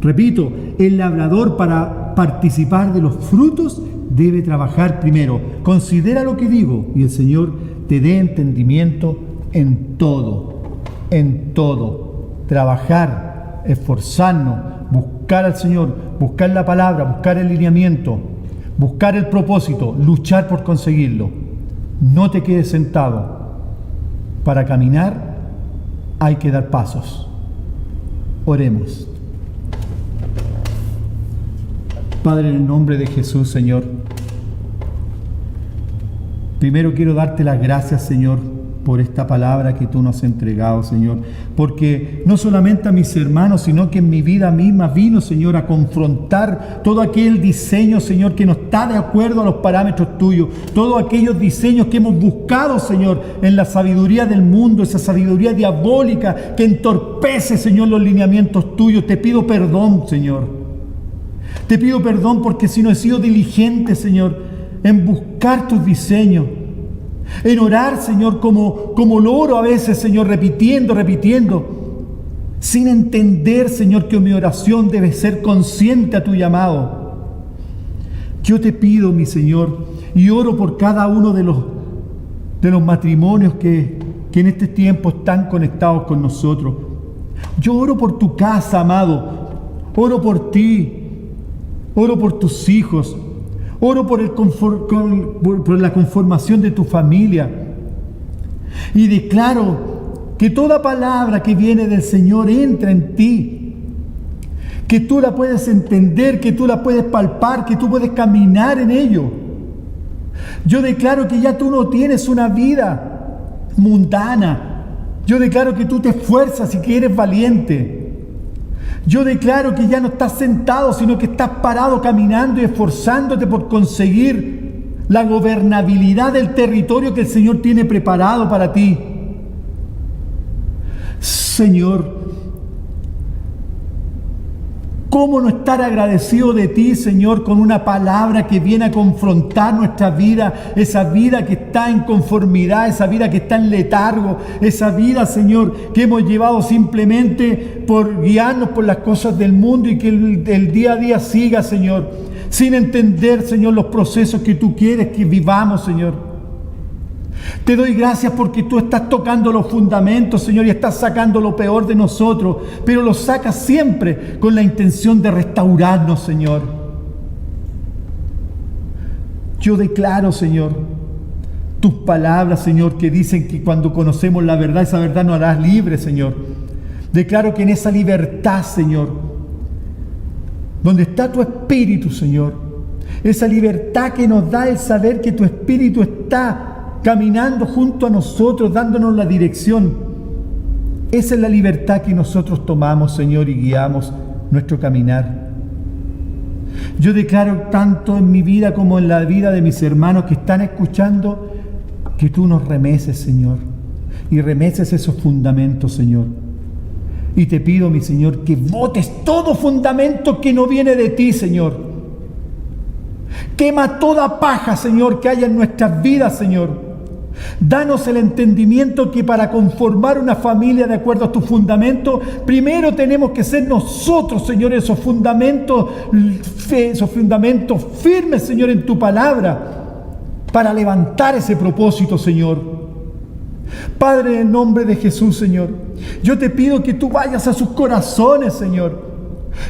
A: Repito, el labrador, para participar de los frutos, debe trabajar primero. Considera lo que digo, y el Señor te dé entendimiento en todo. En todo. Trabajar, esforzarnos, buscar al Señor, buscar la palabra, buscar el lineamiento, buscar el propósito, luchar por conseguirlo. No te quedes sentado. Para caminar hay que dar pasos. Oremos. Padre, en el nombre de Jesús, Señor, primero quiero darte las gracias, Señor, por esta palabra que tú nos has entregado, Señor, porque no solamente a mis hermanos, sino que en mi vida misma vino, Señor, a confrontar todo aquel diseño, Señor, que no está de acuerdo a los parámetros tuyos, todos aquellos diseños que hemos buscado, Señor, en la sabiduría del mundo, esa sabiduría diabólica que entorpece, Señor, los lineamientos tuyos. Te pido perdón, Señor. Te pido perdón porque si no he sido diligente, Señor, en buscar tus diseños, en orar, Señor, como lo oro a veces, Señor, repitiendo, sin entender, Señor, que mi oración debe ser consciente a tu llamado. Yo te pido, mi Señor, y oro por cada uno de los matrimonios que en este tiempo están conectados con nosotros. Yo oro por tu casa, amado. Oro por ti. Oro por tus hijos. Oro por la conformación de tu familia. Y declaro que toda palabra que viene del Señor entra en ti. Que tú la puedes entender, que tú la puedes palpar, que tú puedes caminar en ello. Yo declaro que ya tú no tienes una vida mundana. Yo declaro que tú te esfuerzas y que eres valiente. Yo declaro que ya no estás sentado, sino que estás parado caminando y esforzándote por conseguir la gobernabilidad del territorio que el Señor tiene preparado para ti. Señor, ¿cómo no estar agradecido de ti, Señor, con una palabra que viene a confrontar nuestra vida, esa vida que está en conformidad, esa vida que está en letargo, esa vida, Señor, que hemos llevado simplemente por guiarnos por las cosas del mundo y que el día a día siga, Señor, sin entender, Señor, los procesos que tú quieres que vivamos, Señor? Te doy gracias porque tú estás tocando los fundamentos, Señor, y estás sacando lo peor de nosotros, pero lo sacas siempre con la intención de restaurarnos, Señor. Yo declaro, Señor, tus palabras, Señor, que dicen que cuando conocemos la verdad, esa verdad nos hará libres, Señor. Declaro que en esa libertad, Señor, donde está tu Espíritu, Señor, esa libertad que nos da el saber que tu Espíritu está caminando junto a nosotros, dándonos la dirección. Esa es la libertad que nosotros tomamos, Señor, y guiamos nuestro caminar. Yo declaro tanto en mi vida como en la vida de mis hermanos que están escuchando, que tú nos remeces, Señor, y remeces esos fundamentos, Señor. Y te pido, mi Señor, que botes todo fundamento que no viene de ti, Señor. Quema toda paja, Señor, que haya en nuestras vidas, Señor. Danos el entendimiento que para conformar una familia de acuerdo a tu fundamento, primero tenemos que ser nosotros, Señor, esos fundamentos firmes, Señor, en tu palabra, para levantar ese propósito, Señor. Padre, en el nombre de Jesús, Señor, yo te pido que tú vayas a sus corazones, Señor.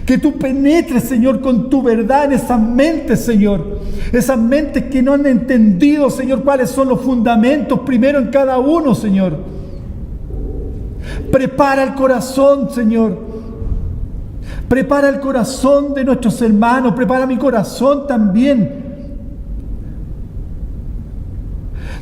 A: Que tú penetres, Señor, con tu verdad en esas mentes, Señor. Esas mentes que no han entendido, Señor, cuáles son los fundamentos primero en cada uno, Señor. Prepara el corazón, Señor. Prepara el corazón de nuestros hermanos. Prepara mi corazón también.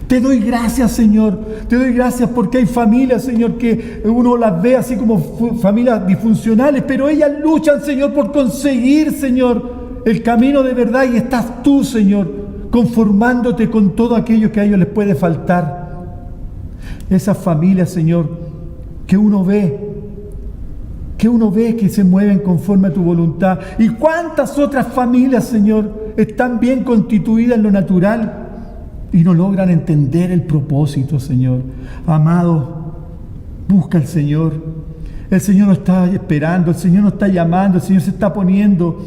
A: Te doy gracias, Señor. Te doy gracias porque hay familias, Señor, que uno las ve así como familias disfuncionales, pero ellas luchan, Señor, por conseguir, Señor, el camino de verdad, y estás tú, Señor, conformándote con todo aquello que a ellos les puede faltar. Esas familias, Señor, que uno ve que se mueven conforme a tu voluntad. ¿Y cuántas otras familias, Señor, están bien constituidas en lo natural y no logran entender el propósito, Señor? Amado, busca al Señor. El Señor nos está esperando, el Señor nos está llamando, el Señor se está poniendo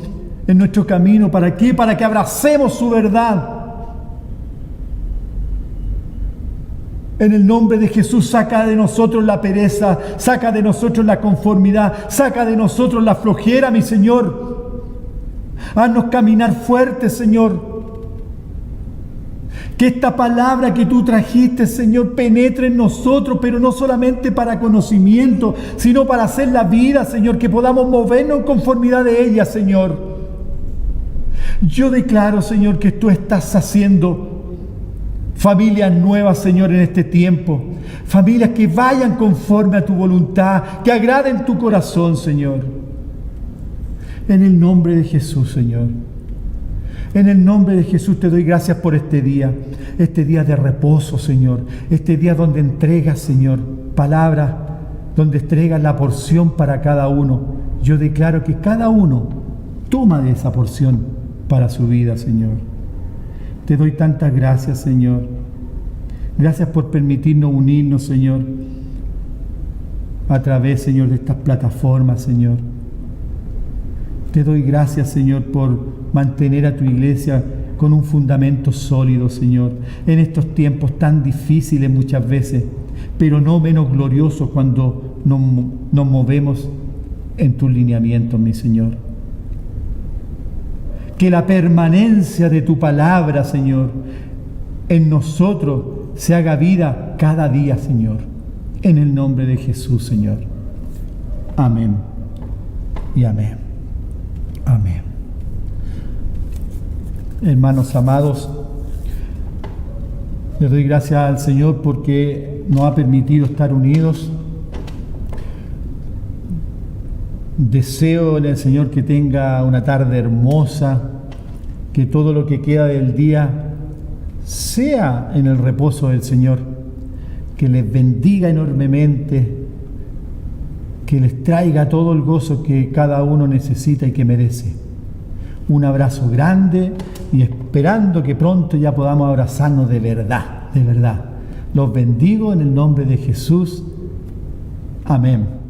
A: en nuestro camino. ¿Para qué? Para que abracemos su verdad. En el nombre de Jesús, saca de nosotros la pereza, saca de nosotros la conformidad, saca de nosotros la flojera, mi Señor. Haznos caminar fuertes, Señor. Que esta palabra que tú trajiste, Señor, penetre en nosotros, pero no solamente para conocimiento, sino para hacer la vida, Señor, que podamos movernos en conformidad de ella, Señor. Yo declaro, Señor, que tú estás haciendo familias nuevas, Señor, en este tiempo. Familias que vayan conforme a tu voluntad, que agraden tu corazón, Señor. En el nombre de Jesús, Señor. En el nombre de Jesús te doy gracias por este día de reposo, Señor, este día donde entregas, Señor, palabras, donde entregas la porción para cada uno. Yo declaro que cada uno toma de esa porción para su vida, Señor. Te doy tantas gracias, Señor. Gracias por permitirnos unirnos, Señor, a través, Señor, de estas plataformas, Señor. Te doy gracias, Señor, por mantener a tu iglesia con un fundamento sólido, Señor, en estos tiempos tan difíciles muchas veces, pero no menos gloriosos cuando nos movemos en tus lineamientos, mi Señor. Que la permanencia de tu palabra, Señor, en nosotros se haga vida cada día, Señor. En el nombre de Jesús, Señor. Amén y amén. Amén. Hermanos amados, le doy gracias al Señor porque nos ha permitido estar unidos. Deseo en el Señor que tenga una tarde hermosa, que todo lo que queda del día sea en el reposo del Señor, que les bendiga enormemente, que les traiga todo el gozo que cada uno necesita y que merece. Un abrazo grande y esperando que pronto ya podamos abrazarnos de verdad, de verdad. Los bendigo en el nombre de Jesús. Amén.